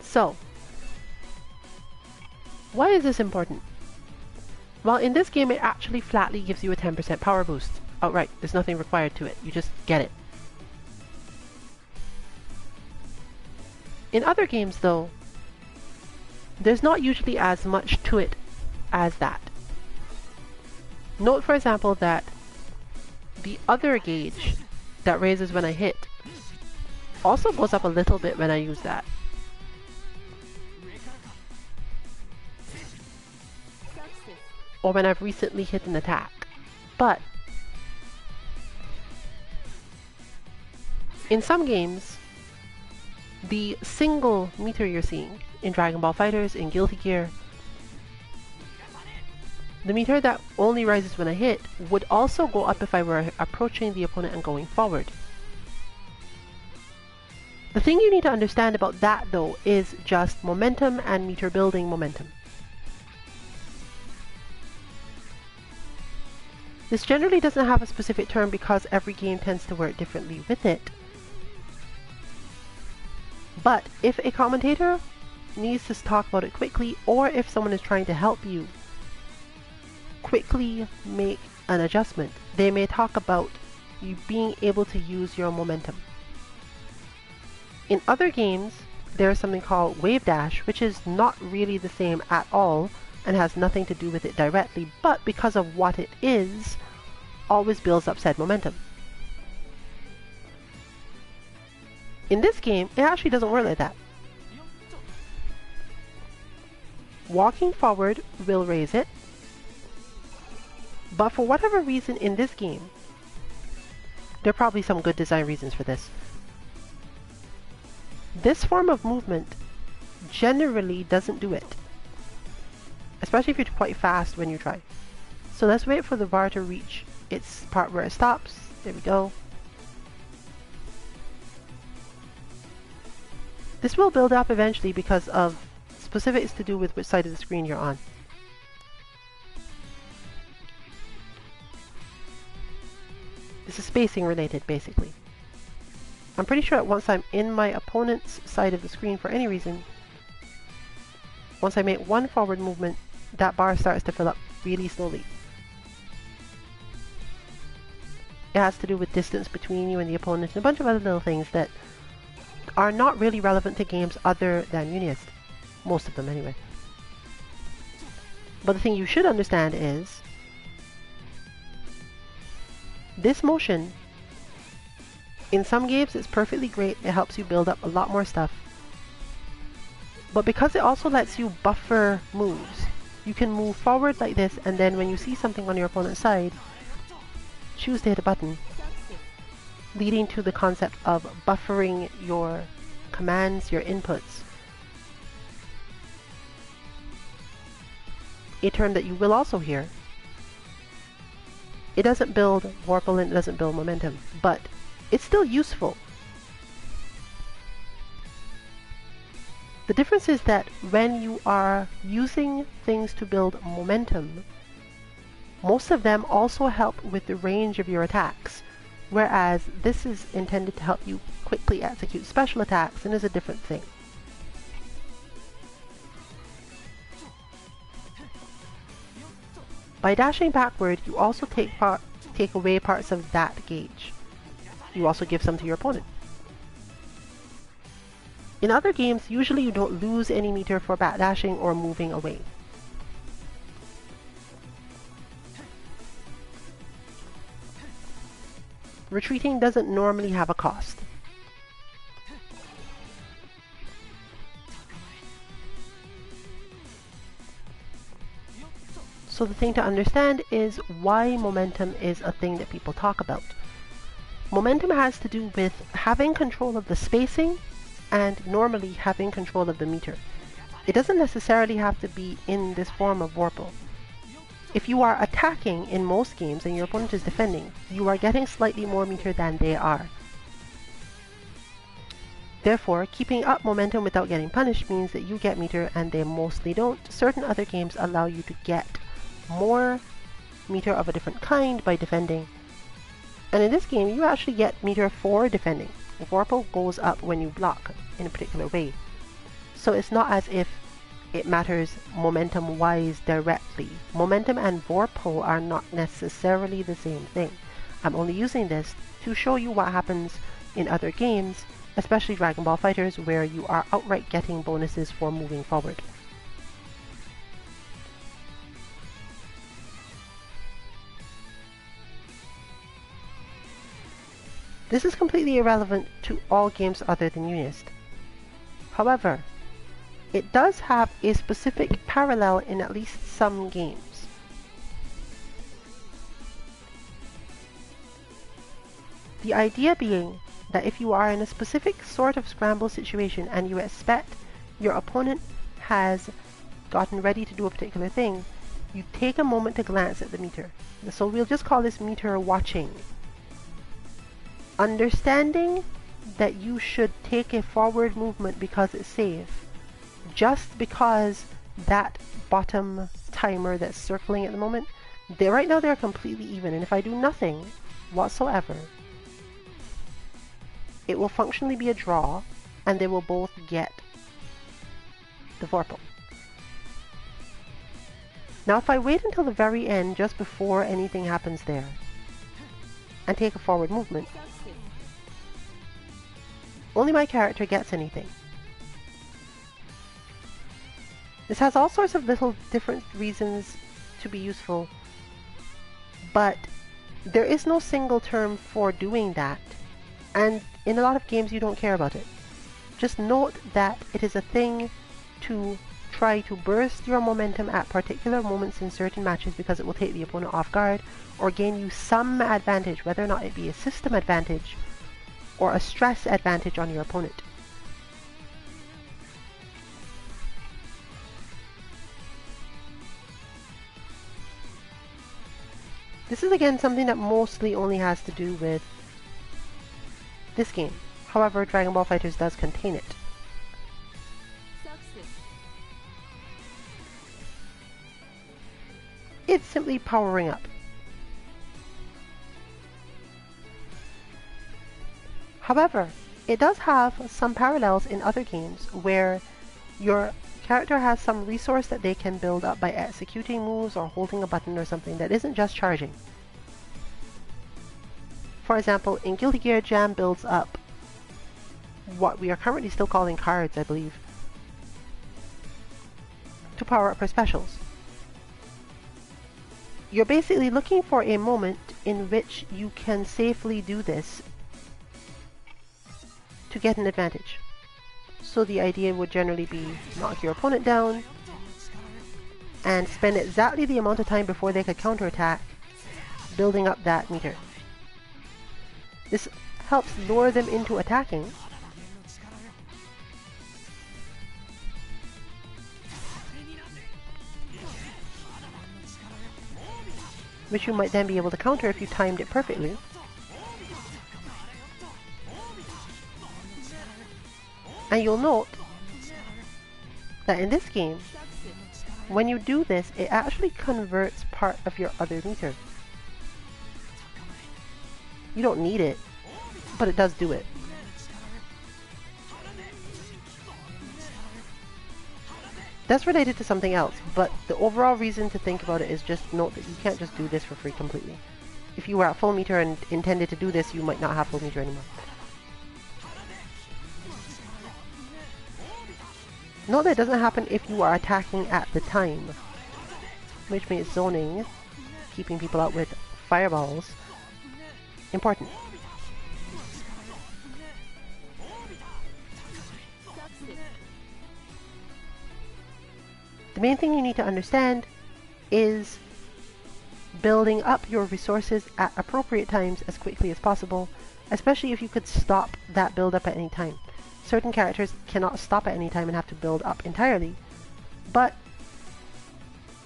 So, why is this important? Well, in this game it actually flatly gives you a 10% power boost outright. There's nothing required to it, you just get it. In other games though, there's not usually as much to it as that. Note for example that the other gauge that raises when I hit also goes up a little bit when I use that. Or when I've recently hit an attack. But in some games, the single meter you're seeing in Dragon Ball FighterZ, in Guilty Gear, the meter that only rises when I hit would also go up if I were approaching the opponent and going forward. The thing you need to understand about that though is just momentum and meter building momentum. This generally doesn't have a specific term because every game tends to work differently with it. But if a commentator needs to talk about it quickly, or if someone is trying to help you quickly make an adjustment, they may talk about you being able to use your momentum. In other games, there's something called wave dash, which is not really the same at all and has nothing to do with it directly, but because of what it is, always builds up said momentum. In this game, it actually doesn't work like that. Walking forward will raise it, but for whatever reason in this game, there are probably some good design reasons for this. This form of movement generally doesn't do it, especially if you're quite fast when you try. So let's wait for the bar to reach its part where it stops. There we go. This will build up eventually because of specifics to do with which side of the screen you're on. This is spacing related, basically. I'm pretty sure that once I'm in my opponent's side of the screen for any reason, once I make one forward movement, that bar starts to fill up really slowly. It has to do with distance between you and the opponent and a bunch of other little things that are not really relevant to games other than UNIST. Most of them anyway. But the thing you should understand is this motion, in some games it's perfectly great, it helps you build up a lot more stuff. But because it also lets you buffer moves, you can move forward like this, and then when you see something on your opponent's side, choose to hit a button, leading to the concept of buffering your commands, your inputs. A term that you will also hear. It doesn't build Vorpal and it doesn't build momentum, but it's still useful. The difference is that when you are using things to build momentum, most of them also help with the range of your attacks, whereas this is intended to help you quickly execute special attacks and is a different thing. By dashing backward, you also take away parts of that gauge. You also give some to your opponent. In other games, usually you don't lose any meter for backdashing or moving away. Retreating doesn't normally have a cost. So the thing to understand is why momentum is a thing that people talk about. Momentum has to do with having control of the spacing and normally having control of the meter. It doesn't necessarily have to be in this form of Vorpal. If you are attacking in most games and your opponent is defending, you are getting slightly more meter than they are. Therefore, keeping up momentum without getting punished means that you get meter and they mostly don't. Certain other games allow you to get more meter of a different kind by defending. And in this game, you actually get meter for defending. Vorpal goes up when you block in a particular way. So it's not as if it matters momentum-wise directly. Momentum and Vorpal are not necessarily the same thing. I'm only using this to show you what happens in other games, especially Dragon Ball FighterZ, where you are outright getting bonuses for moving forward. This is completely irrelevant to all games other than UNIST. However, it does have a specific parallel in at least some games. The idea being that if you are in a specific sort of scramble situation and you expect your opponent has gotten ready to do a particular thing, you take a moment to glance at the meter. So we'll just call this meter watching. Understanding that you should take a forward movement because it's safe, just because that bottom timer that's circling at the moment, right now they're completely even, and if I do nothing whatsoever, it will functionally be a draw, and they will both get the Vorpal. Now if I wait until the very end, just before anything happens there, and take a forward movement, only my character gets anything. This has all sorts of little different reasons to be useful, but there is no single term for doing that, and in a lot of games you don't care about it. Just note that it is a thing to try to burst your momentum at particular moments in certain matches because it will take the opponent off guard or gain you some advantage, whether or not it be a system advantage or a stress advantage on your opponent. This is again something that mostly only has to do with this game. However, Dragon Ball FighterZ does contain it. It's simply powering up. However, it does have some parallels in other games where your character has some resource that they can build up by executing moves or holding a button or something that isn't just charging. For example, in Guilty Gear, Jam builds up what we are currently still calling cards, I believe, to power up her specials. You're basically looking for a moment in which you can safely do this to get an advantage. So the idea would generally be knock your opponent down and spend exactly the amount of time before they could counterattack, building up that meter. This helps lure them into attacking, which you might then be able to counter if you timed it perfectly. And you'll note that in this game, when you do this, it actually converts part of your other meter. You don't need it, but it does do it. That's related to something else, but the overall reason to think about it is just note that you can't just do this for free completely. If you were at full meter and intended to do this, you might not have full meter anymore. Note that it doesn't happen if you are attacking at the time, which makes zoning, keeping people out with fireballs, important. The main thing you need to understand is building up your resources at appropriate times as quickly as possible, especially if you could stop that build up at any time. Certain characters cannot stop at any time and have to build up entirely, but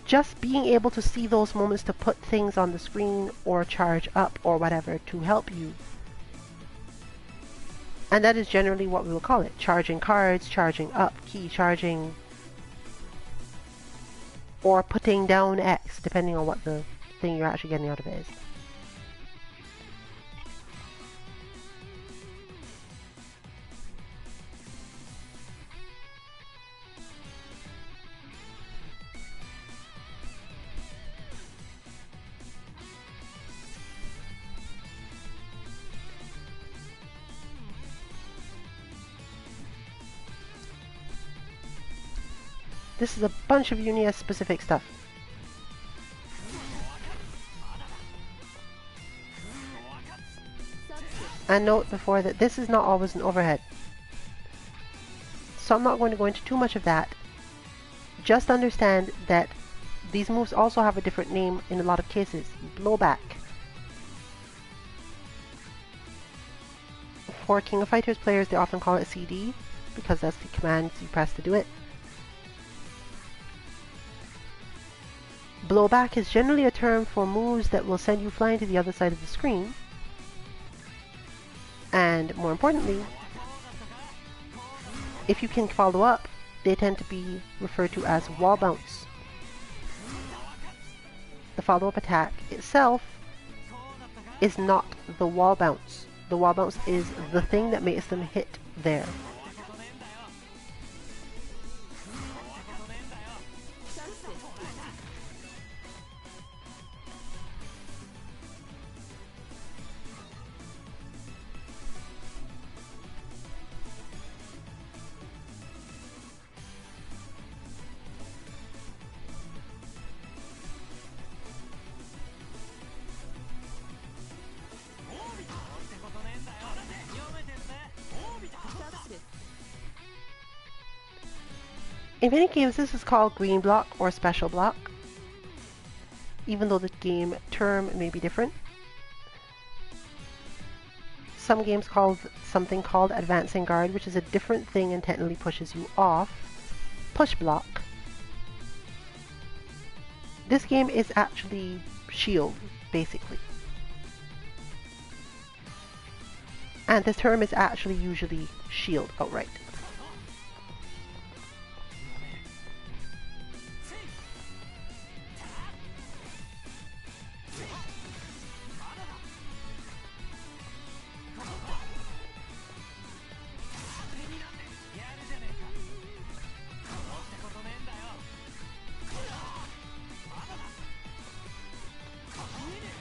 just being able to see those moments to put things on the screen or charge up or whatever to help you. And that is generally what we will call it. Charging cards, charging up, key charging, or putting down X, depending on what the thing you're actually getting out of it is. This is a bunch of UNIST specific stuff. And note before that this is not always an overhead. So I'm not going to go into too much of that. Just understand that these moves also have a different name in a lot of cases. Blowback. For King of Fighters players, they often call it CD, because that's the commands you press to do it. Blowback is generally a term for moves that will send you flying to the other side of the screen. And more importantly, if you can follow up, they tend to be referred to as wall bounce. The follow-up attack itself is not the wall bounce. The wall bounce is the thing that makes them hit there. In many games this is called green block or special block, even though the game term may be different. Some games call something called advancing guard, which is a different thing and technically pushes you off. Push block. This game is actually shield, basically. And the term is actually usually shield outright.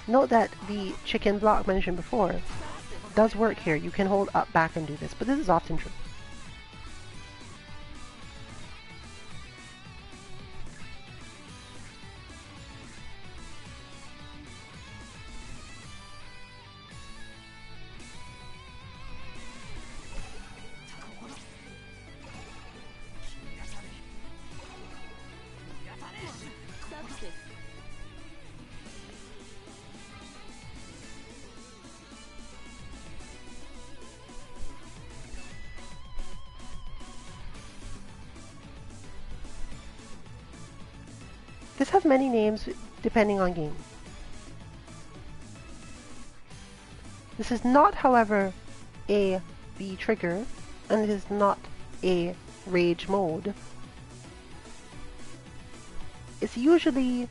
Note that the chicken block mentioned before does work here. You can hold up, back, and do this, but this is often true. This has many names depending on game. This is not, however, a B trigger, and it is not a rage mode. It's usually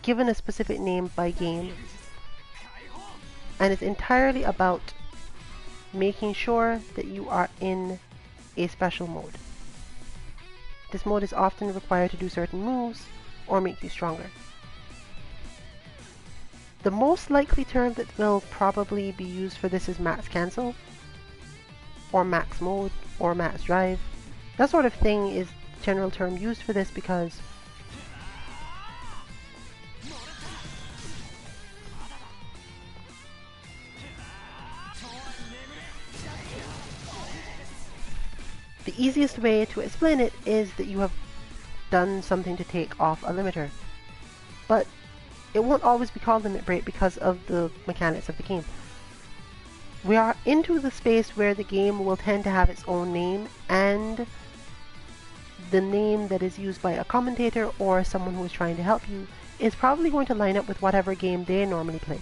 given a specific name by game, and it's entirely about making sure that you are in a special mode. This mode is often required to do certain moves or make you stronger. The most likely term that will probably be used for this is max cancel, or max mode, or max drive. That sort of thing is the general term used for this because the easiest way to explain it is that you have done something to take off a limiter, but it won't always be called limit break because of the mechanics of the game. We are into the space where the game will tend to have its own name, and the name that is used by a commentator or someone who is trying to help you is probably going to line up with whatever game they normally play.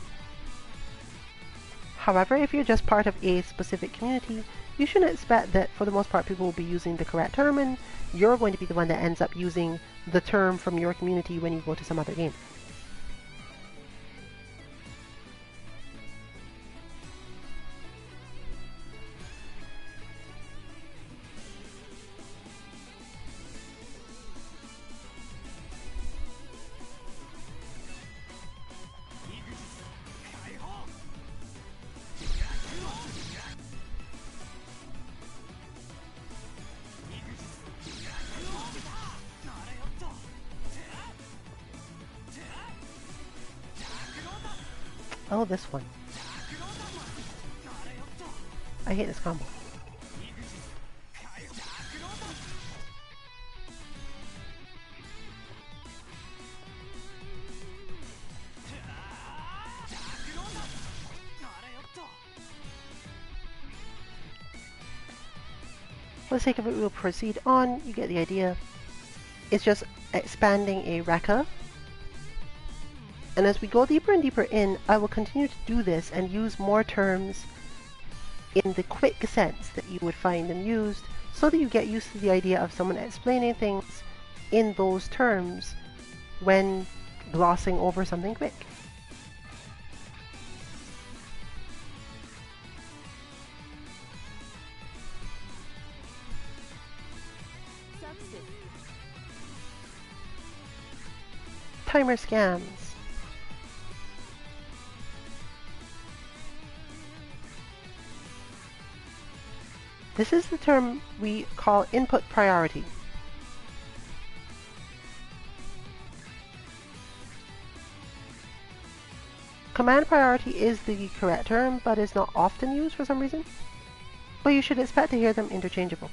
However, if you're just part of a specific community, you shouldn't expect that for the most part people will be using the correct term, and you're going to be the one that ends up using the term from your community when you go to some other game. Oh, this one. I hate this combo. For the sake of it, we'll proceed on. You get the idea. It's just expanding a Rekka. And as we go deeper and deeper in, I will continue to do this and use more terms in the quick sense that you would find them used, so that you get used to the idea of someone explaining things in those terms when glossing over something quick. Timer scams. This is the term we call input priority. Command priority is the correct term, but is not often used for some reason. But you should expect to hear them interchangeable.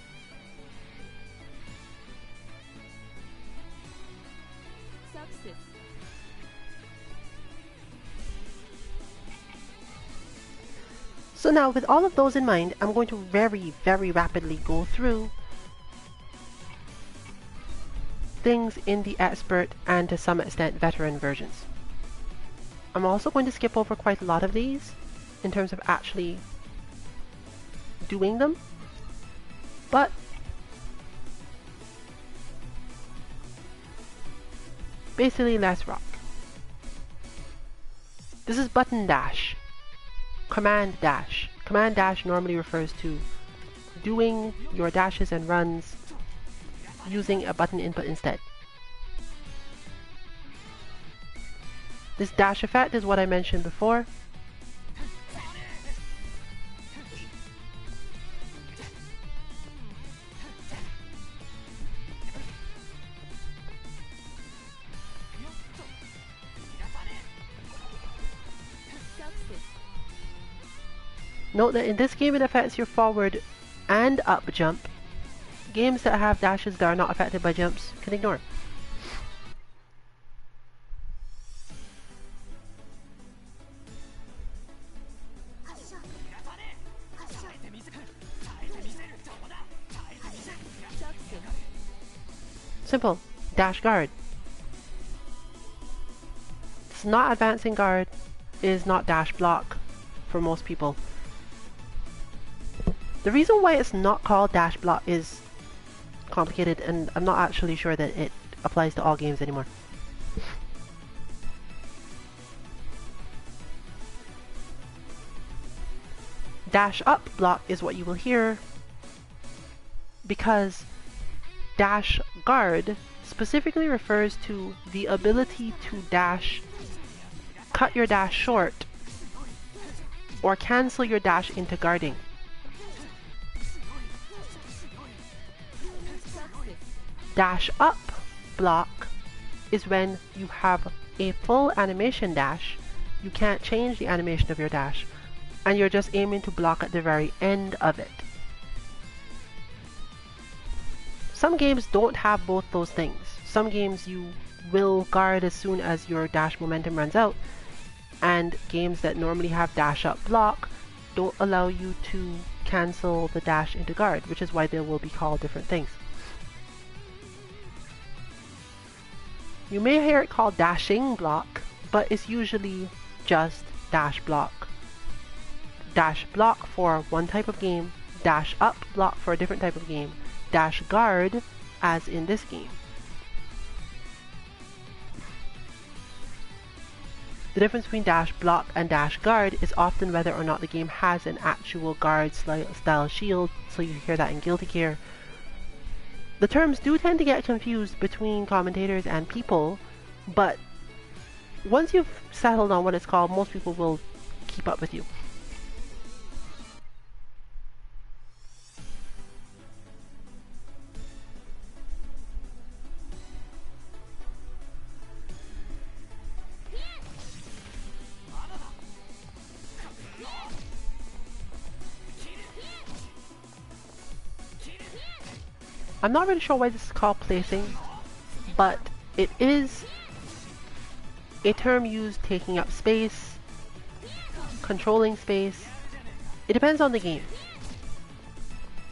So now, with all of those in mind, I'm going to very, very rapidly go through things in the expert and to some extent veteran versions. I'm also going to skip over quite a lot of these in terms of actually doing them, but basically let's rock. This is button dash. Command dash. Command dash normally refers to doing your dashes and runs using a button input instead. This dash effect is what I mentioned before. Note that in this game it affects your forward and up jump. Games that have dashes that are not affected by jumps can ignore. Simple. Dash guard. It's not advancing guard, it is not dash block for most people. The reason why it's not called dash block is complicated, and I'm not actually sure that it applies to all games anymore. Dash up block is what you will hear because dash guard specifically refers to the ability to dash, cut your dash short, or cancel your dash into guarding. Dash up block is when you have a full animation dash, you can't change the animation of your dash, and you're just aiming to block at the very end of it. Some games don't have both those things. Some games you will guard as soon as your dash momentum runs out, and games that normally have dash up block don't allow you to cancel the dash into guard, which is why they will be called different things. You may hear it called dashing block, but it's usually just dash block. Dash block for one type of game, dash up block for a different type of game, dash guard as in this game. The difference between dash block and dash guard is often whether or not the game has an actual guard style shield, so you hear that in Guilty Gear. The terms do tend to get confused between commentators and people, but once you've settled on what it's called, most people will keep up with you. I'm not really sure why this is called placing, but it is a term used taking up space, controlling space. It depends on the game.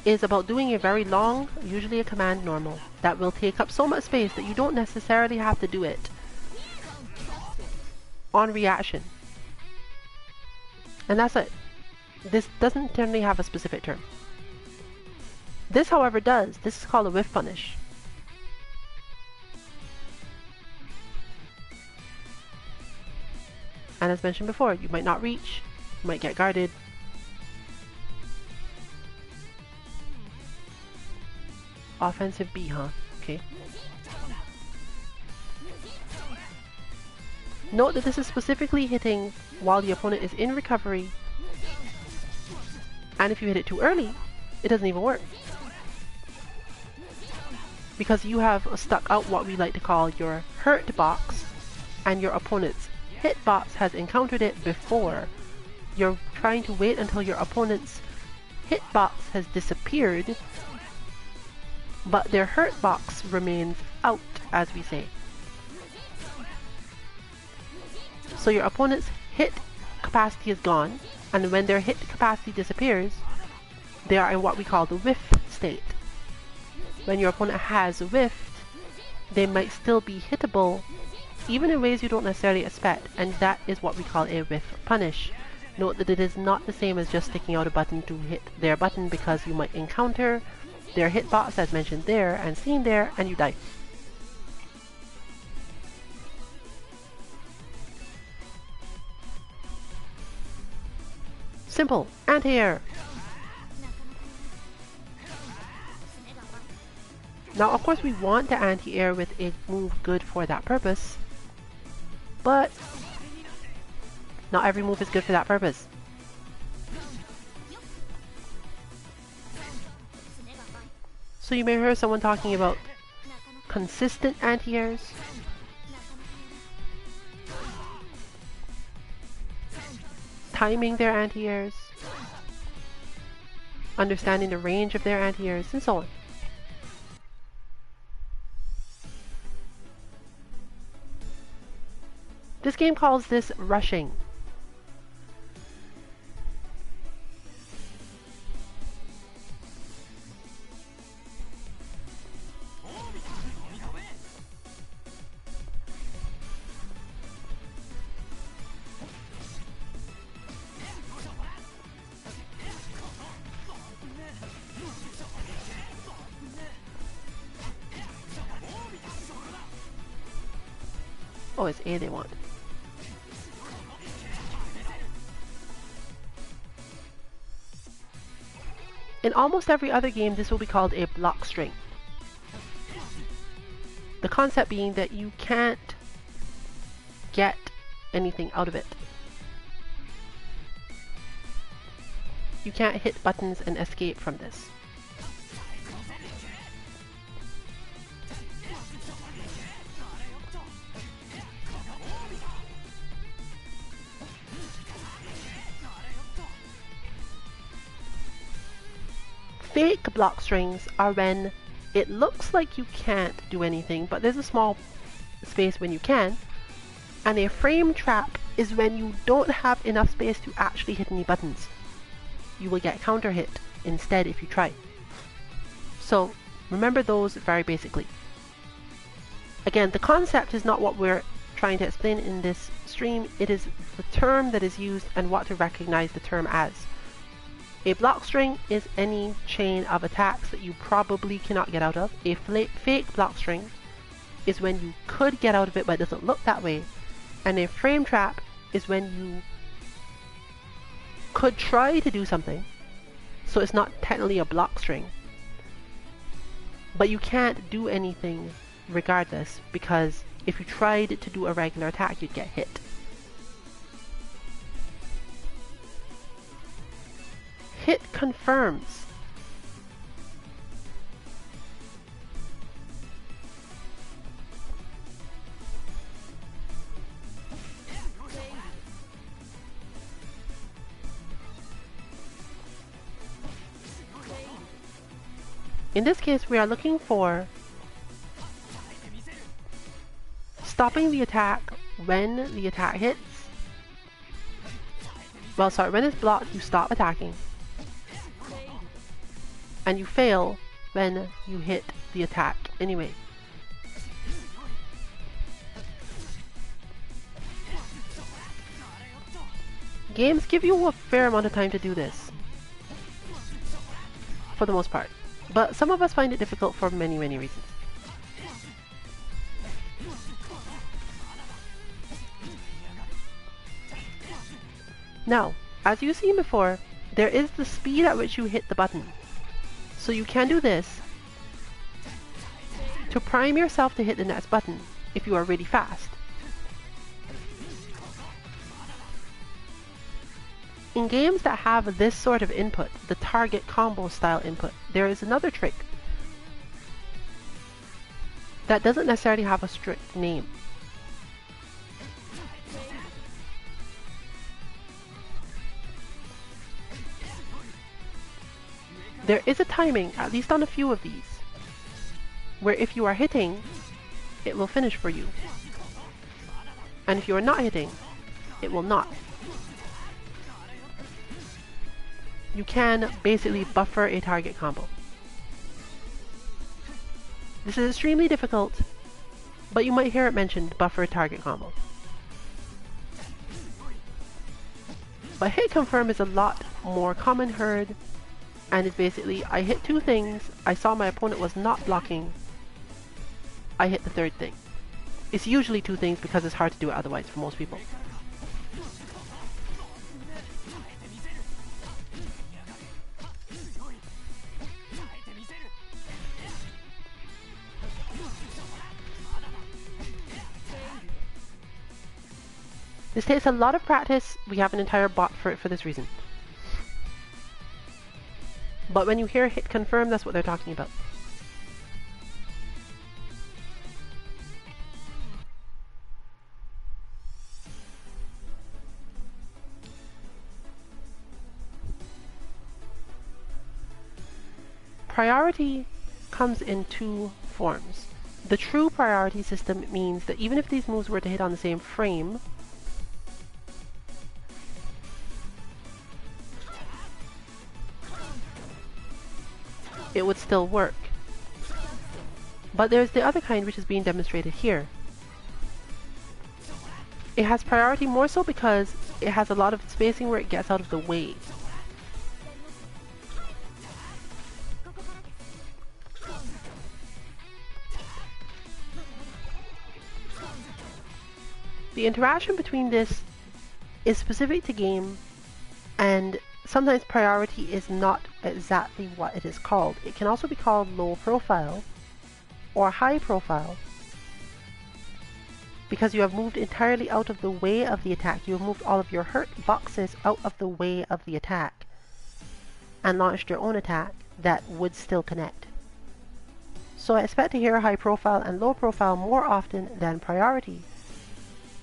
It is about doing a very long, usually a command normal, that will take up so much space that you don't necessarily have to do it on reaction. And that's it. This doesn't generally have a specific term. This, however, does. This is called a whiff punish. And as mentioned before, you might not reach, you might get guarded. Offensive B, huh? Okay. Note that this is specifically hitting while the opponent is in recovery, and if you hit it too early, it doesn't even work. Because you have stuck out what we like to call your hurt box, and your opponent's hit box has encountered it before. You're trying to wait until your opponent's hit box has disappeared, but their hurt box remains out, as we say. So your opponent's hit capacity is gone, and when their hit capacity disappears, they are in what we call the whiff state. When your opponent has whiffed, they might still be hittable, even in ways you don't necessarily expect, and that is what we call a whiff punish. Note that it is not the same as just sticking out a button to hit their button, because you might encounter their hitbox as mentioned there and seen there, and you die. Simple. Anti-air. Now, of course, we want to anti-air with a move good for that purpose, but Not every move is good for that purpose. So you may hear someone talking about consistent anti-airs. Timing their anti-airs. Understanding the range of their anti-airs, and so on. This game calls this rushing. Oh, it's A they want. In almost every other game, this will be called a block string. The concept being that you can't get anything out of it. You can't hit buttons and escape from this. Fake block strings are when it looks like you can't do anything, but there's a small space when you can, and a frame trap is when you don't have enough space to actually hit any buttons. You will get counter hit instead if you try. So remember those very basically. Again, the concept is not what we're trying to explain in this stream, it is the term that is used and what to recognize the term as. A block string is any chain of attacks that you probably cannot get out of. A fake block string is when you could get out of it but it doesn't look that way. And a frame trap is when you could try to do something, so it's not technically a block string, but you can't do anything regardless, because if you tried to do a regular attack you'd get hit. Hit confirms. In this case, we are looking for stopping the attack when the attack hits. Well, sorry, when it's blocked, you stop attacking. And you fail when you hit the attack anyway. Games give you a fair amount of time to do this, for the most part. But some of us find it difficult for many reasons. Now, as you've seen before, there is the speed at which you hit the button. So you can do this to prime yourself to hit the next button if you are really fast. In games that have this sort of input, the target combo style input, there is another trick that doesn't necessarily have a strict name. There is a timing, at least on a few of these, where if you are hitting, it will finish for you. And if you are not hitting, it will not. You can basically buffer a target combo. This is extremely difficult, but you might hear it mentioned, buffer a target combo. But hit confirm is a lot more common heard, and it's basically, I hit two things, I saw my opponent was not blocking, I hit the third thing. It's usually two things because it's hard to do it otherwise for most people. This takes a lot of practice. We have an entire bot for it for this reason. But when you hear hit confirm, that's what they're talking about. Priority comes in two forms. The true priority system means that even if these moves were to hit on the same frame, it would still work. But there's the other kind, which is being demonstrated here. It has priority more so because it has a lot of spacing where it gets out of the way. The interaction between this is specific to game, and sometimes priority is not exactly what it is called. It can also be called low profile or high profile because you have moved entirely out of the way of the attack. You have moved all of your hurt boxes out of the way of the attack and launched your own attack that would still connect. So I expect to hear high profile and low profile more often than priority,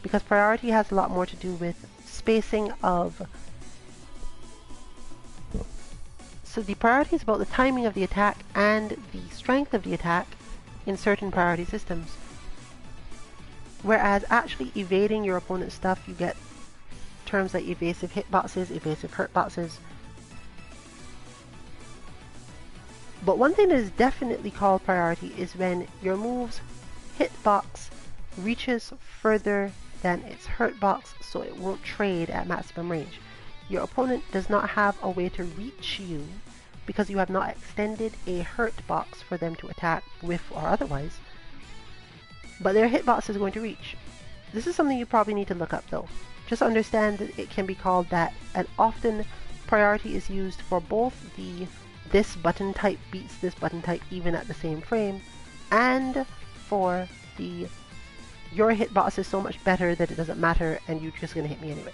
because priority has a lot more to do with spacing of... So the priority is about the timing of the attack and the strength of the attack in certain priority systems. Whereas actually evading your opponent's stuff, you get terms like evasive hitboxes, evasive hurtboxes. But one thing that is definitely called priority is when your move's hitbox reaches further than its hurt box, so it won't trade at maximum range. Your opponent does not have a way to reach you because you have not extended a hurt box for them to attack with or otherwise, but their hitbox is going to reach. This is something you probably need to look up though. Just understand that it can be called that, and often priority is used for both the this button type beats this button type even at the same frame, and for the your hitbox is so much better that it doesn't matter and you're just going to hit me anyway.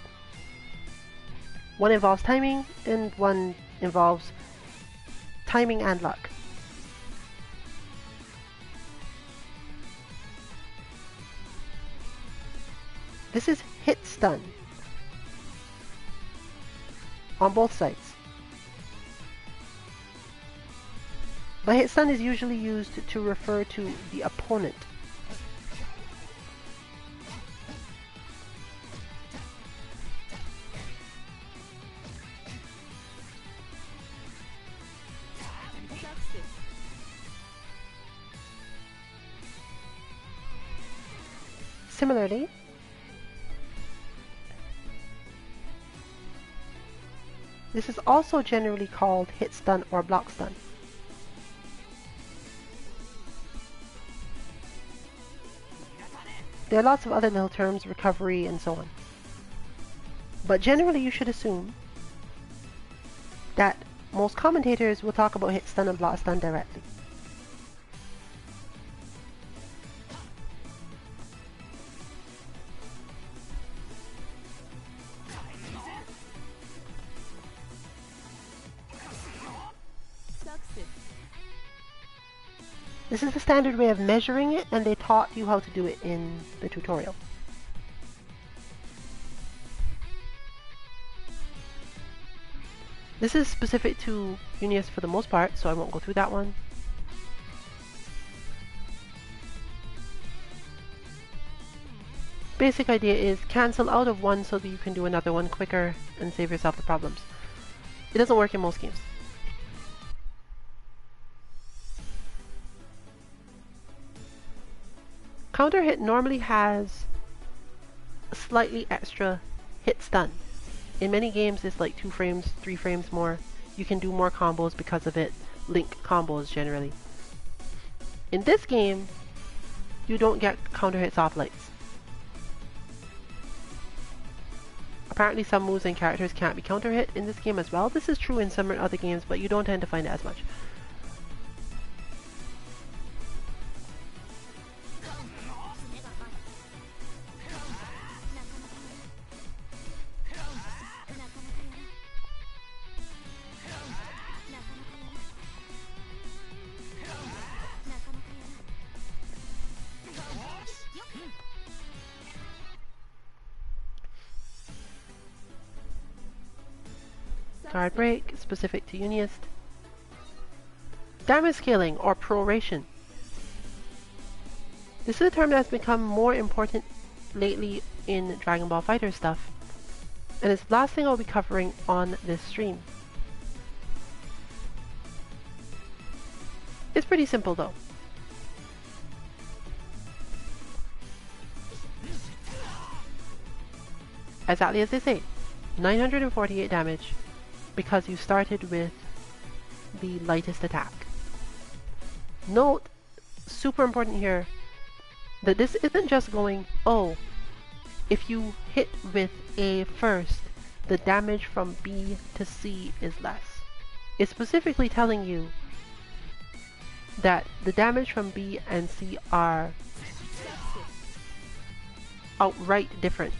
One involves timing and one involves timing and luck. This is hit stun on both sides. But hit stun is usually used to refer to the opponent. Similarly, this is also generally called hit stun or block stun. There are lots of other little terms, recovery and so on. But generally you should assume that most commentators will talk about hit stun and block stun directly. This is the standard way of measuring it, and they taught you how to do it in the tutorial. This is specific to UNIST for the most part, so I won't go through that one. Basic idea is cancel out of one so that you can do another one quicker and save yourself the problems. It doesn't work in most games. Counter hit normally has a slightly extra hit stun. In many games it's like 2 frames, 3 frames more. You can do more combos because of it. Link combos generally. In this game, you don't get counter hits off lights. Apparently some moves and characters can't be counter hit in this game as well. This is true in some other games, but you don't tend to find it as much. Guard break, specific to UNIST. Damage scaling or proration. This is a term that's become more important lately in Dragon Ball FighterZ stuff, and it's the last thing I'll be covering on this stream. It's pretty simple though. Exactly as they say, 948 damage because you started with the lightest attack. Note, super important here, that this isn't just going, oh, if you hit with A first, the damage from B to C is less. It's specifically telling you that the damage from B and C are outright different.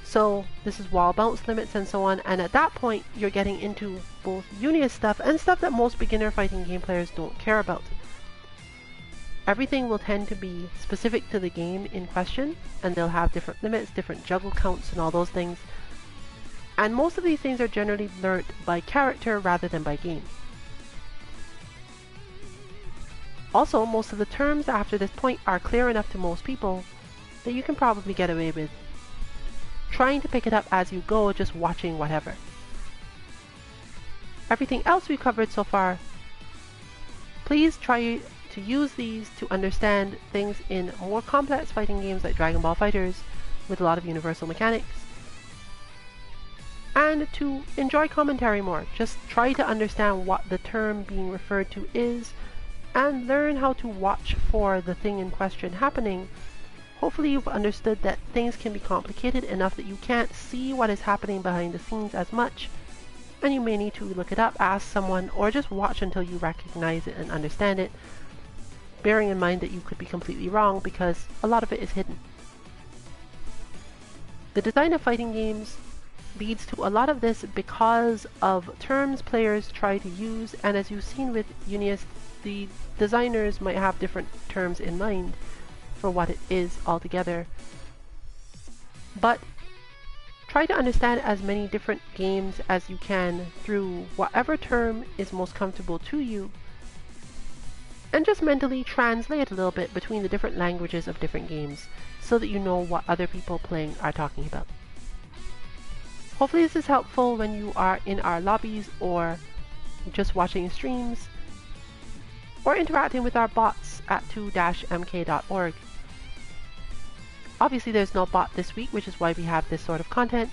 So this is wall bounce limits and so on, and at that point you're getting into both UNIST stuff and stuff that most beginner fighting game players don't care about. Everything will tend to be specific to the game in question, and they'll have different limits, different juggle counts and all those things. And most of these things are generally learnt by character rather than by game. Also, most of the terms after this point are clear enough to most people that you can probably get away with trying to pick it up as you go, just watching whatever. Everything else we covered so far, please try to use these to understand things in more complex fighting games like Dragon Ball FighterZ with a lot of universal mechanics, and to enjoy commentary more. Just try to understand what the term being referred to is and learn how to watch for the thing in question happening. Hopefully you've understood that things can be complicated enough that you can't see what is happening behind the scenes as much, and you may need to look it up, ask someone, or just watch until you recognize it and understand it, bearing in mind that you could be completely wrong because a lot of it is hidden. The design of fighting games leads to a lot of this because of terms players try to use, and as you've seen with UNIST, the designers might have different terms in mind for what it is altogether. But try to understand as many different games as you can through whatever term is most comfortable to you, and just mentally translate a little bit between the different languages of different games so that you know what other people playing are talking about. Hopefully this is helpful when you are in our lobbies or just watching streams or interacting with our bots at 2-mk.org. Obviously there's no bot this week, which is why we have this sort of content.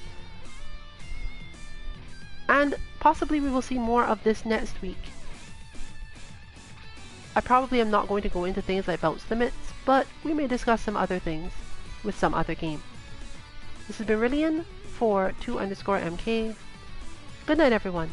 And possibly we will see more of this next week. I probably am not going to go into things like bounce limits, but we may discuss some other things with some other game. This has been Rillian for 2_mk. Good night everyone.